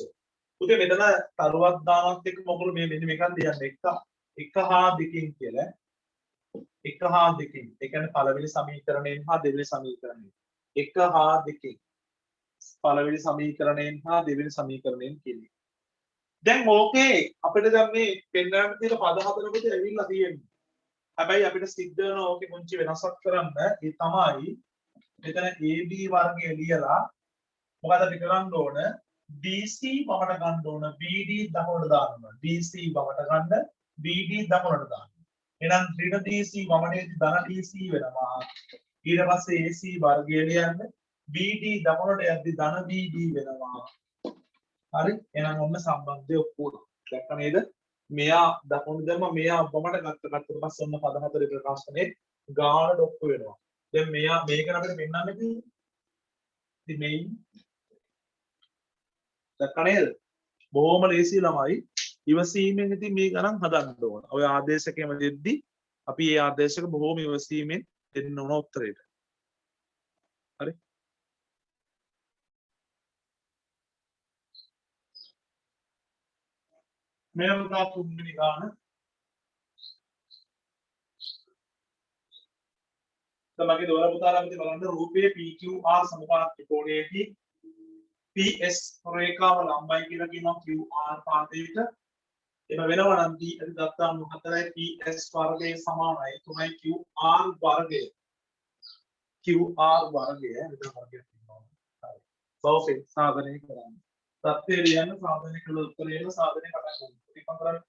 පුතේ මෙතන තරුවක් දානත් එක්ක මොකද මේ මෙන්න මේකක් ලියන්නේ එක හා දෙකකින් කියලා. එක හා දෙකකින්. ඒ කියන්නේ පළවෙනි සමීකරණයෙන් හා දෙවෙනි සමීකරණයෙන්. එක හා දෙකකින්. පළවෙනි සමීකරණයෙන් හා දෙවෙනි සමීකරණයෙන් කියන්නේ. දැන් ඕකේ අපිට දැන් මේ පෙන්වන්න තියෙන පද හතරකට ඇවිල්ලා තියෙන්නේ. හැබැයි අපිට සිද්ධ වෙන ඕකේ පුංචි වෙනසක් කරන්න. ඒ තමයි මෙතන AB වර්ගය ලියලා මොකද අපි කරන්න ඕන? DC වමට ගන්න ඕන BD දකුණට දාන්න ඕන. DC වමට ගන්න BD දකුණට දාන්න. එහෙනම් ඍණ DC වමටේදී ධන DC වෙනවා. ඊට පස්සේ AC වර්ගය ලියන්න BD දකුණට යද්දි ධන BD වෙනවා. හරි. එහෙනම් ඔන්න සම්බන්ධය ඔක්කොම. දැක්ක නේද? මෙයා දකුණු දැම්ම මෙයා වමට ගත්තට පස්සේ ඔන්න පද හතරේ ප්‍රකාශනයේ ගානට ඔක්කො වෙනවා. දැන් මෙයා මේක අපිට පෙන්වන්න තියෙන්නේ. ඉතින් මේ දැක්ක නේද? බොහොම ලේසි ළමයි. ඉවසීමෙන් ඉතින් මේ ගණන් හදන්න ඕන. ඔය ආදේශකෙම දෙද්දි අපි ඒ ආදේශක බොහෝම ඉවසීමෙන් දෙන්න ඕන උත්තරේට. හරි? මෙන්න පුතා තුන්වෙනි ගාන. තමගේ දොර පුතාලා මෙතන බලන්න රූපයේ PQR සමපාත ත්‍රිකෝණයේදී PS රේඛාව ලම්බයි කියලා කියනවා QR පාදයට. එම වෙනවා නම් D අද දත්තාම 4යි PS වර්ගයේ සමානයි 3යි QR වර්ගය. QR වර්ගය මෙතන වර්ගයක් තියෙනවා. හරි. බෞද්ධ සාධනය කරන්න. තත්ත්වය ලියන්න සාධනය කළ උත්තරේම සාධනය පටන් ගන්න. ඉතින් කරන්නේ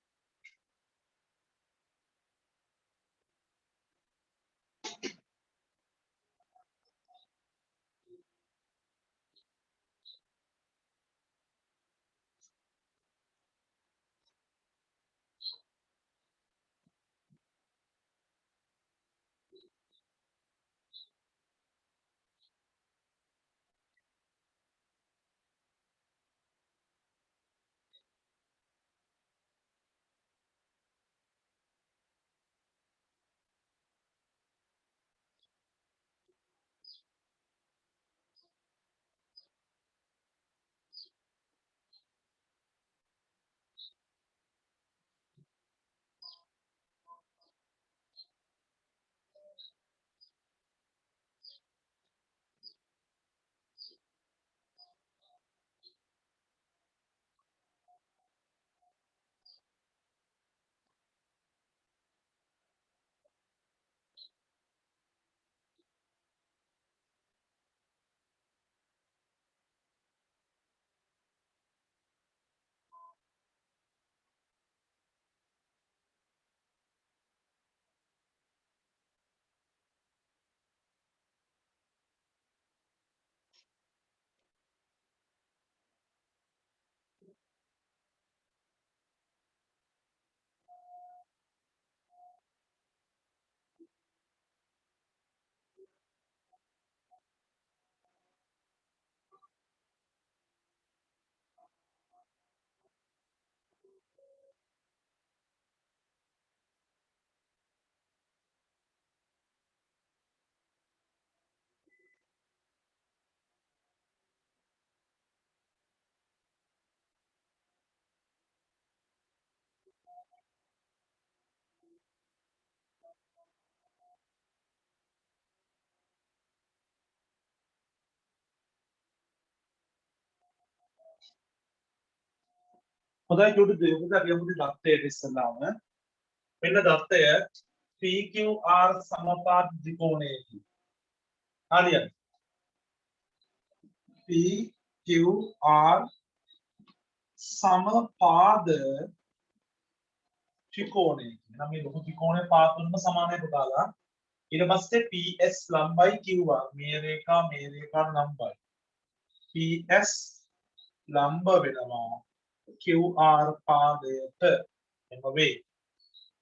හොඳයි චුටි දෙයකට අපි යමු දත්තයට ඉස්සලාම. මෙන්න දත්තය PQR සමපාත ත්‍රිකෝණයේදී. හරියට. PQR සමපාද ත්‍රිකෝණය. එහෙනම් මේ ලොකු ත්‍රිකෝණයේ පාද තුනම සමානයි පුතාලා. ඊට පස්සේ PS ලම්බයි QR මේ රේඛා ලම්බයි. PS ලම්බ වෙනවා QR පාදයට එම වේ.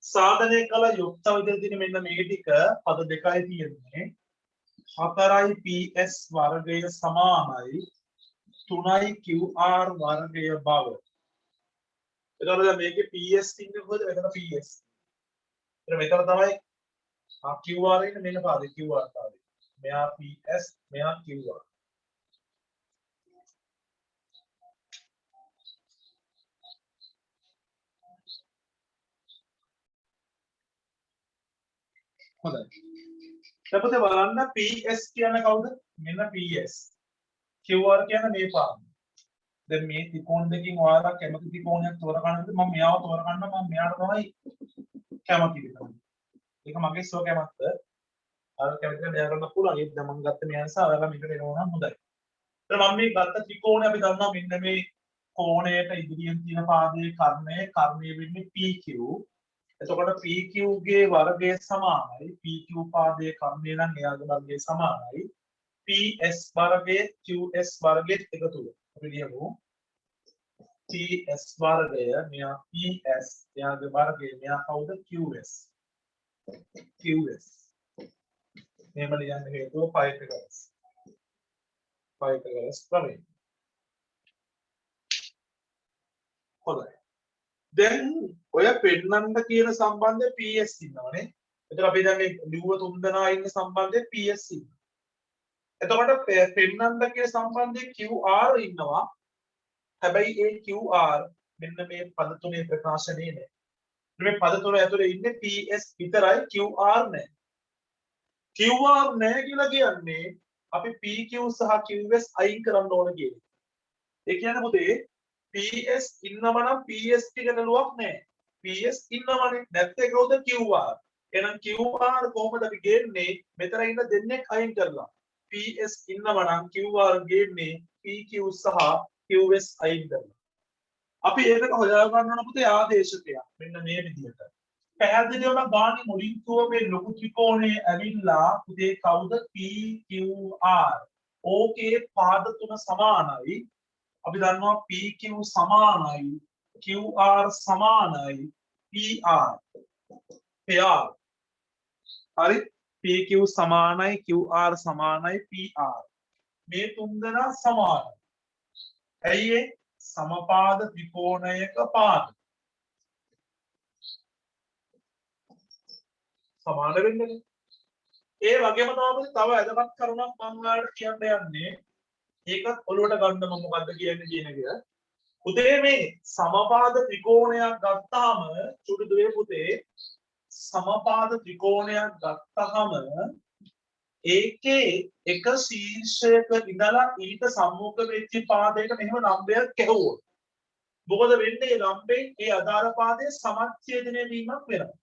සාධනය කළ යුක්ත විදිහට තියෙන මෙන්න මේ ටික පද දෙකයි තියෙන්නේ. 4යි PS වර්ගය සමානයි 3යි QR වර්ගය බව. එතකොට දැන් මේකේ PS ඉන්නේ කොහෙද? මෙතන PS. ඊට මෙතන තමයි QR ඉන්නේ මෙන්න පාදේ QR පාදේ. මෙයා PS මෙයා QR. හොඳයි. දැන් බලන්න PS කියන්නේ කවුද? මෙන්න PS. QR කියන්නේ මේ පාද. දැන් මේ ත්‍රිකෝණ දෙකකින් ඔයාලා කැමති ත්‍රිකෝණයක් තෝරගන්නද? මම මෙයාව තෝරගන්න මම මෙයාට තමයි කැමති වෙන්නේ. ඒක මගේ සෝ කැමත්ත. ඔයාලා කැමති නම් එයා ගන්න පුළුවන්. ඒක දැන් මම ගත්ත මෙයා නිසා ඔයාලා මේකට එනවා නම් හොඳයි. දැන් මම මේ ගත්ත ත්‍රිකෝණය අපි දන්නවා මෙන්න මේ කෝණයට ඉදිරියෙන් තියෙන පාදයේ කර්ණය වෙන්නේ PQ. එතකොට PQ ගේ වර්ගය සමානයි PQ පාදයේ කර්ණය නම් එයාගේ වර්ගය සමානයි PS වර්ගයේ QS වර්ගයට එකතු වෙනවා. අපි ලියමු TS වර්ගය මෙයා PS එයාගේ වර්ගය මෙයා කවුද QS. මේම ලියන්න හේතුව Pythagoras ප්‍රමේය. හොඳයි. දැන් ඔය පෙන්නන්න කියන සම්බන්ධය PS ඉන්නවනේ. එතකොට අපි දැන් මේ ලිව්ව තුන්දෙනා ඉන්න සම්බන්ධය PS ඉන්නවා. එතකොට පෙන්නන්න කියන සම්බන්ධයේ QR ඉන්නවා. හැබැයි ඒ QR මෙන්න මේ පද තුනේ ප්‍රකාශනයේ නෑ. මේ පද තුන ඇතුලේ ඉන්නේ PS විතරයි QR නෑ. QR නෑ කියලා කියන්නේ අපි PQ සහ QS අයින් කරන්න ඕන කියන එක. ඒ කියන්නේ පුතේ PS ඉන්නම නම් PS ටික නළුවක් නෑ. PS ඉන්නවනේ නැත්නම් ඒකෝද QR. එහෙනම් QR කොහොමද අපි ගේන්නේ? මෙතන ඉන්න දෙන්නෙක් අයින් කරලා. PS ඉන්නම නම් QR ගේන්නේ PQ සහ QS අයින් කරලා. අපි ඒකට හොයා ගන්න ඕන පුතේ ආදේශකයක්. මෙන්න මේ විදිහට. පැහැදිලිවම ගානේ මුලින් කිව්ව මේ ලොකු ත්‍රිකෝණයේ ඇවිල්ලා පුතේ කවුද PQR. ඕකේ පාද තුන සමානයි. අපි දන්නවා PQ සමානයි QR සමානයි PR. PR. හරි PQ සමානයි QR සමානයි PR. මේ තුන්දෙනා සමානයි. ඇයි ඒ සමපාද ත්‍රිකෝණයක පාද සමාන වෙන්නේ. ඒ වගේම තමයි තව වැදගත් කරුණක් මම ඔයාලට කියන්න යන්නේ. ඒකත් ඔලුවට ගන්න මම මොකද්ද කියන්නේ කියන එක. පුතේ මේ සමපාද ත්‍රිකෝණයක් ගත්තාම චුටි දුවේ පුතේ සමපාද ත්‍රිකෝණයක් ගත්තාම ඒකේ එක ශීර්ෂයක ඉඳලා ඊට සම්මුඛ වෙච්ච පාදයක මෙහෙම ලම්බයක් කැහුවොත් මොකද වෙන්නේ? ඒ ලම්බෙන් ඒ අදාළ පාදයේ සමච්ඡේදනය වීමක් වෙනවා.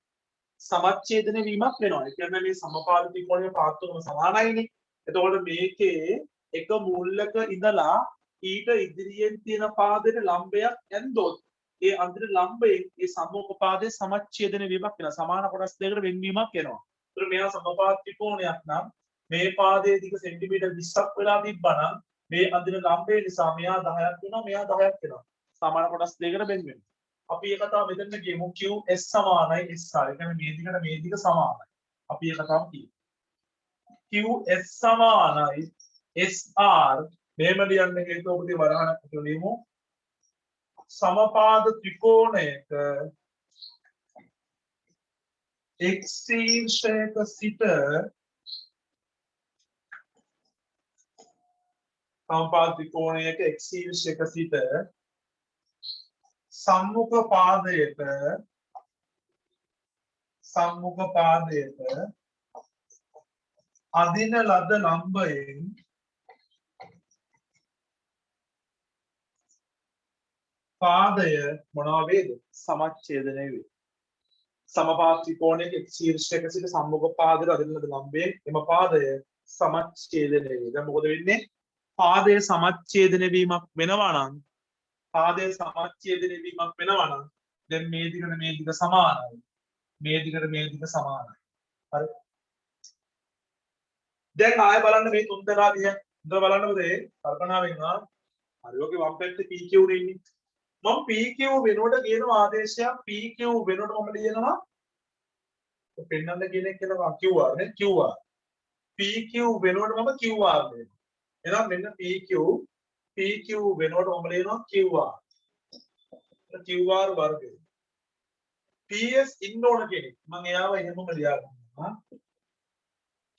සමච්ඡේදනය වීමක් වෙනවා. ඒ කියන්නේ මේ සමපාද ත්‍රිකෝණයේ පාද තුනම සමානයිනේ. එතකොට මේකේ එක මුල්ලක ඉඳලා ඊට ඉදිරියෙන් තියෙන පාදයට ලම්බයක් ඇන්දොත් ඒ අන්තිම ලම්බයෙන් ඒ සම්මුඛ පාදයේ සමච්ඡේදනය වීමක් වෙනවා. සමාන කොටස් දෙකකට වෙන්වීමක් වෙනවා. ඒතර මෙයා සමපාද ත්‍රිකෝණයක් නම් මේ පාදයේ දිග සෙන්ටිමීටර් 20ක් වෙලා තිබ්බනම් මේ අන්තිම ලම්බය නිසා මෙයා 10ක් වෙනවා මෙයා 10ක් වෙනවා. සමාන කොටස් දෙකකට වෙන් වෙනවා. අපි ඒ කතාව මෙතන ගියමු QS සමානයි SR. ඒ කියන්නේ මේ දිගට මේ දිග සමානයි. අපි ඒ කතාව කියමු. QS සමානයි SR මෙහෙම ලියන්න හේතුව ඔබේ වරහණක් උඩ ලියමු. සමපාද ත්‍රිකෝණයක X ශීර්ෂයක සිට සමපාද ත්‍රිකෝණයක X ශීර්ෂයක සිට සම්මුඛ පාදයට අදින ලද ලම්බයෙන් පාදය මොනවා වේද? සමච්ඡේදනය වේ. සමපාද ත්‍රිකෝණයක X ශීර්ෂයක සිට සම්මුඛ පාදයට අදින ලද ලම්බයෙන් එම පාදය සමච්ඡේදනය වේ. දැන් මොකද වෙන්නේ? පාදයේ සමච්ඡේදනය වීමක් වෙනවා නම් දැන් මේ දිගට මේ දිග සමානයි. මේ දිගට මේ දිග සමානයි. හරි. දැන් ආයෙ බලන්න මේ තුන් දෙනා දිහා. ඉතල බලන්න පුතේ කල්පනාවෙන් හරි ඔගේ වම් පැත්තේ PQ නේ ඉන්නේ. මම PQ වෙනුවට කියන ආදේශයක් PQ වෙනුවට මම ලියනවා පෙන්නන්න කියන එක කියනවා QR නේ QR. PQ වෙනුවට මම QR ලියනවා. එහෙනම් මෙන්න PQ වෙනුවට මම ලියනවා QR. QR වර්ගය. PS ඉන්න ඕන කෙනෙක් මම එයාව එහෙමම ලියා ගන්නවා.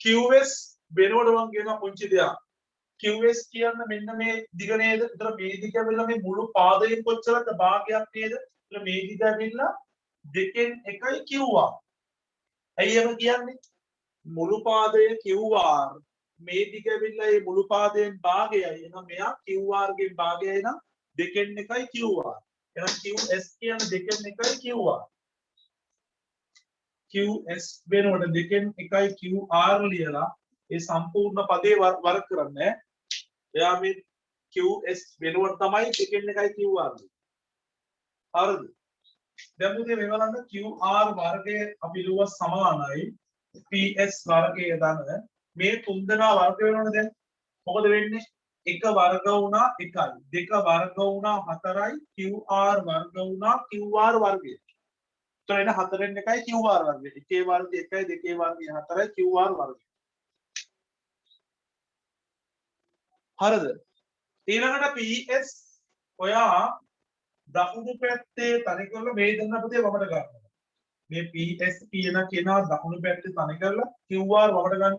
QS වෙනුවට මම කියනවා පුංචි දෙයක්. QS කියන්න මෙන්න මේ දිග නේද? ඒතර මේ දිග ඇවිල්ලා මේ මුළු පාදයෙන් කොච්චරද භාගයක් නේද? ඒතර මේ දිග ඇවිල්ලා දෙකෙන් එකයි QR. ඇයි එහෙම කියන්නේ? මුළු පාදයේ QR මේ දිග ඇවිල්ලා මේ මුළු පාදයෙන් භාගයයි. එහෙනම් මෙයා QR ගෙන් භාගයයි නම් දෙකෙන් එකයි QR. එහෙනම් QS කියන්නේ දෙකෙන් එකයි QR. QS වෙනකොට දෙකෙන් එකයි QR ලියලා ඒ සම්පූර්ණ පදේ වර්ග කරන්නේ. එයා මේ QS වෙනුවට තමයි දෙකෙන් එකයි QR ලියන්නේ. හරිද? දැන් මුදේ මේ බලන්න QR වර්ගය අපි ලියුවා සමානයි PS වර්ගයේ ධන මේ තුන් දෙනා වර්ග වෙනවනේ දැන්. මොකද වෙන්නේ? එක වර්ග වුණා 1යි. දෙක වර්ග වුණා 4යි. QR වර්ග වුණා QR වර්ගය. එතන එන 4න් එකයි QR වර්ගය. එකේ වර්ගය 1යි දෙකේ වර්ගය 4යි QR වර්ගය. හරිද? ඊළඟට PS ඔයා දකුණු පැත්තේ තනි කරලා මේ දෙන්න පුතේ වමට ගන්නවා. මේ PS කියන කෙනා දකුණු පැත්තේ තනි කරලා QR වමට ගන්න.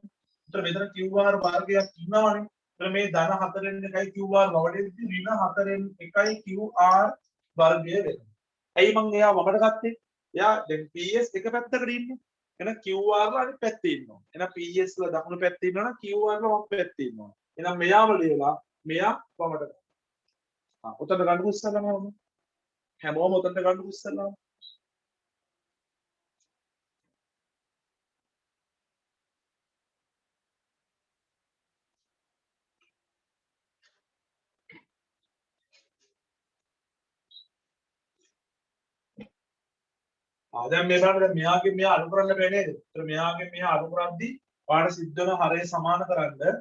ඒතර මෙතන QR වර්ගයක් ඉන්නවනේ. ඒතර මේ ධන 4න් 1යි QR වමටෙද්දි ඍණ 4න් 1යි QR වර්ගය වෙනවා. ඇයි මං එයා වමට ගත්තේ? එයා දැන් PS එක පැත්තකට ඉන්නේ. එහෙනම් QR ලා අනිත් පැත්තේ ඉන්නවා. එහෙනම් PS ලා දකුණු පැත්තේ ඉන්නවා නම් QR ලා වම් පැත්තේ ඉන්නවා. එහෙනම් මෙයාම ලියලා මෙයා වමට ගන්න. උතන ගන්න ඉස්සෙල්ලාම හැමෝම උතන්ට ගන්න ඉස්සෙල්ලාම දැන් මේ බලන්න දැන් මෙයාගෙන් මෙයා අඩු කරන්න බෑ නේද? ඒතර මෙයාගෙන් මෙයා අඩු කරද්දි ඔයාලට සිද්ධ වෙන හරය සමාන කරන්න.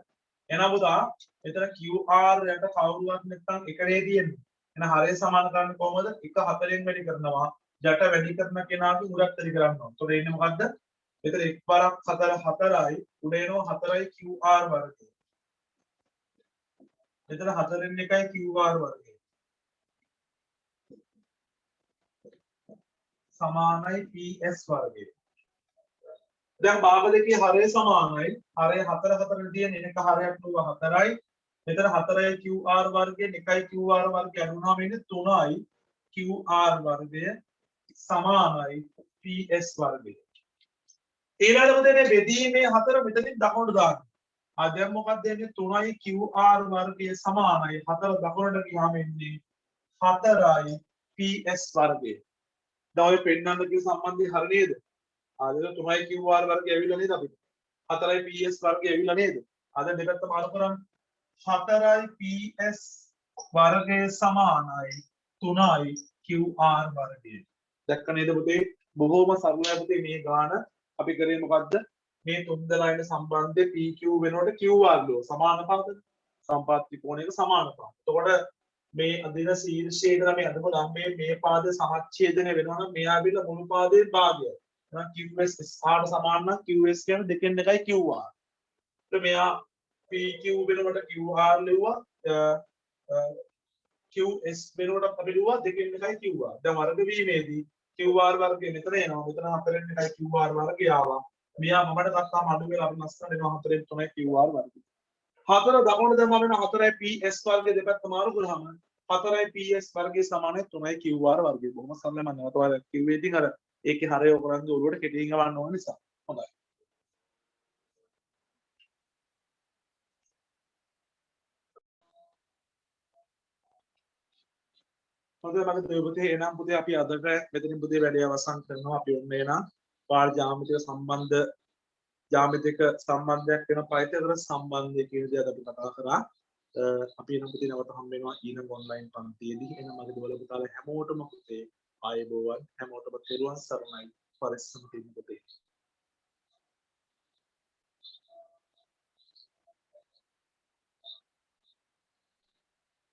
එහෙනම් පුතා මෙතන QR යට කවුරුවත් නැත්නම් එකනේ තියෙන්නේ. එහෙනම් හරය සමාන කරන්නේ කොහොමද? 1 4න් වැඩි කරනවා. යට වැඩි කරන කෙනාගේ උඩත් වැඩි කරනවා. ඒතර එන්නේ මොකද්ද? මෙතන 1 බරක් 4 4යි උඩ එනවා 4යි QR වර්ගය. මෙතන 4න් 1යි QR වර්ගය. සමානයි PS වර්ගය. දැන් භාග දෙකේ හරය සමානයි. හරය 4 4 තියෙන එක හරයක් නුව 4යි. මෙතන 4යි QR වර්ගයෙන් 1යි QR වර්ගය අනුනම ඉන්නේ 3යි QR වර්ගය සමානයි PS වර්ගය. ඊළඟට මේ බෙදීමේ 4 මෙතනින් දකුණට දාන්න. දැන් මොකක්ද එන්නේ 3යි QR වර්ගය සමානයි 4 දකුණට ගියාම එන්නේ 4යි PS වර්ගය. දැන් ඔය පෙන්නන්න කිව්ව සම්බන්ධය හරිය නේද? ආද 3යි QR වර්ගය ඇවිල්ලා නේද අපිට? 4යි PS වර්ගය ඇවිල්ලා නේද? ආද දෙපැත්ත මාරු කරන්න. 4යි PS වර්ගය සමානයි 3යි QR වර්ගය. දැක්ක නේද පුතේ? බොහොම සරලයි පුතේ මේ ගාන. අපි කරේ මොකද්ද? මේ තුන් දෙනායින සම්බන්ධය PQ වෙනකොට QR ලෝ සමානතාවද? සම්පත්ති කෝණයක සමානතාව. එතකොට මේ අදින ශීර්ෂයේ ඉඳලා මේ අදම ලම්බේ මේ පාද සමච්ඡේදනය වෙනවා නම් මෙයා ඇවිල්ලා මුළු පාදයේ භාගයයි. එහෙනම් QS ස්ථාන සමාන නම් QS කියන්නේ දෙකෙන් එකයි QR. එතකොට මෙයා PQ වෙනකොට QR ලිව්වා QS වෙනකොට අපි ලිව්වා දෙකෙන් එකයි QR. දැන් වර්ග වීමේදී QR වර්ගය මෙතන එනවා. මෙතන 4න් එකයි QR වර්ගය ආවා. මෙයා මමට ගත්තාම අඩු වෙලා අපි නැස්තන එනවා 4න් 3යි QR වර්ගය. 4 දකුණට දැම්මම වෙන 4යි PS වර්ගය දෙපැත්ත මාරු කරාම 4යි PS වර්ගය සමානයි 3යි QR වර්ගය. බොහොම සරලයි මම නැවත ඔයාලට කිව්වේ. ඉතින් අර ඒකේ හරය ඔයගොල්ලන්ගේ ඔළුවට කෙටියෙන් ගවන්න ඕන නිසා. හොඳයි. හොඳයි මගේ පුතේ එනම් පුතේ අපි අදට මෙතනින් පුතේ වැඩේ අවසන් කරනවා. අපි ඔන්න එනම් පාර ජ්‍යාමිතික සම්බන්ධ ජ්‍යාමිතික සම්බන්ධයක් වෙන පයිතගොර සම්බන්ධය කියන දේ අද අපි කතා කරා. අපි එනම් පුතේ නැවත හම්බ වෙනවා ඊළඟ ඔන්ලයින් පන්තියේදී. එහෙනම් මගේ දුවල පුතාලා හැමෝටම පුතේ ආයුබෝවන් හැමෝටම තෙරුවන් සරණයි පරිස්සම් තියන්න පුතේ.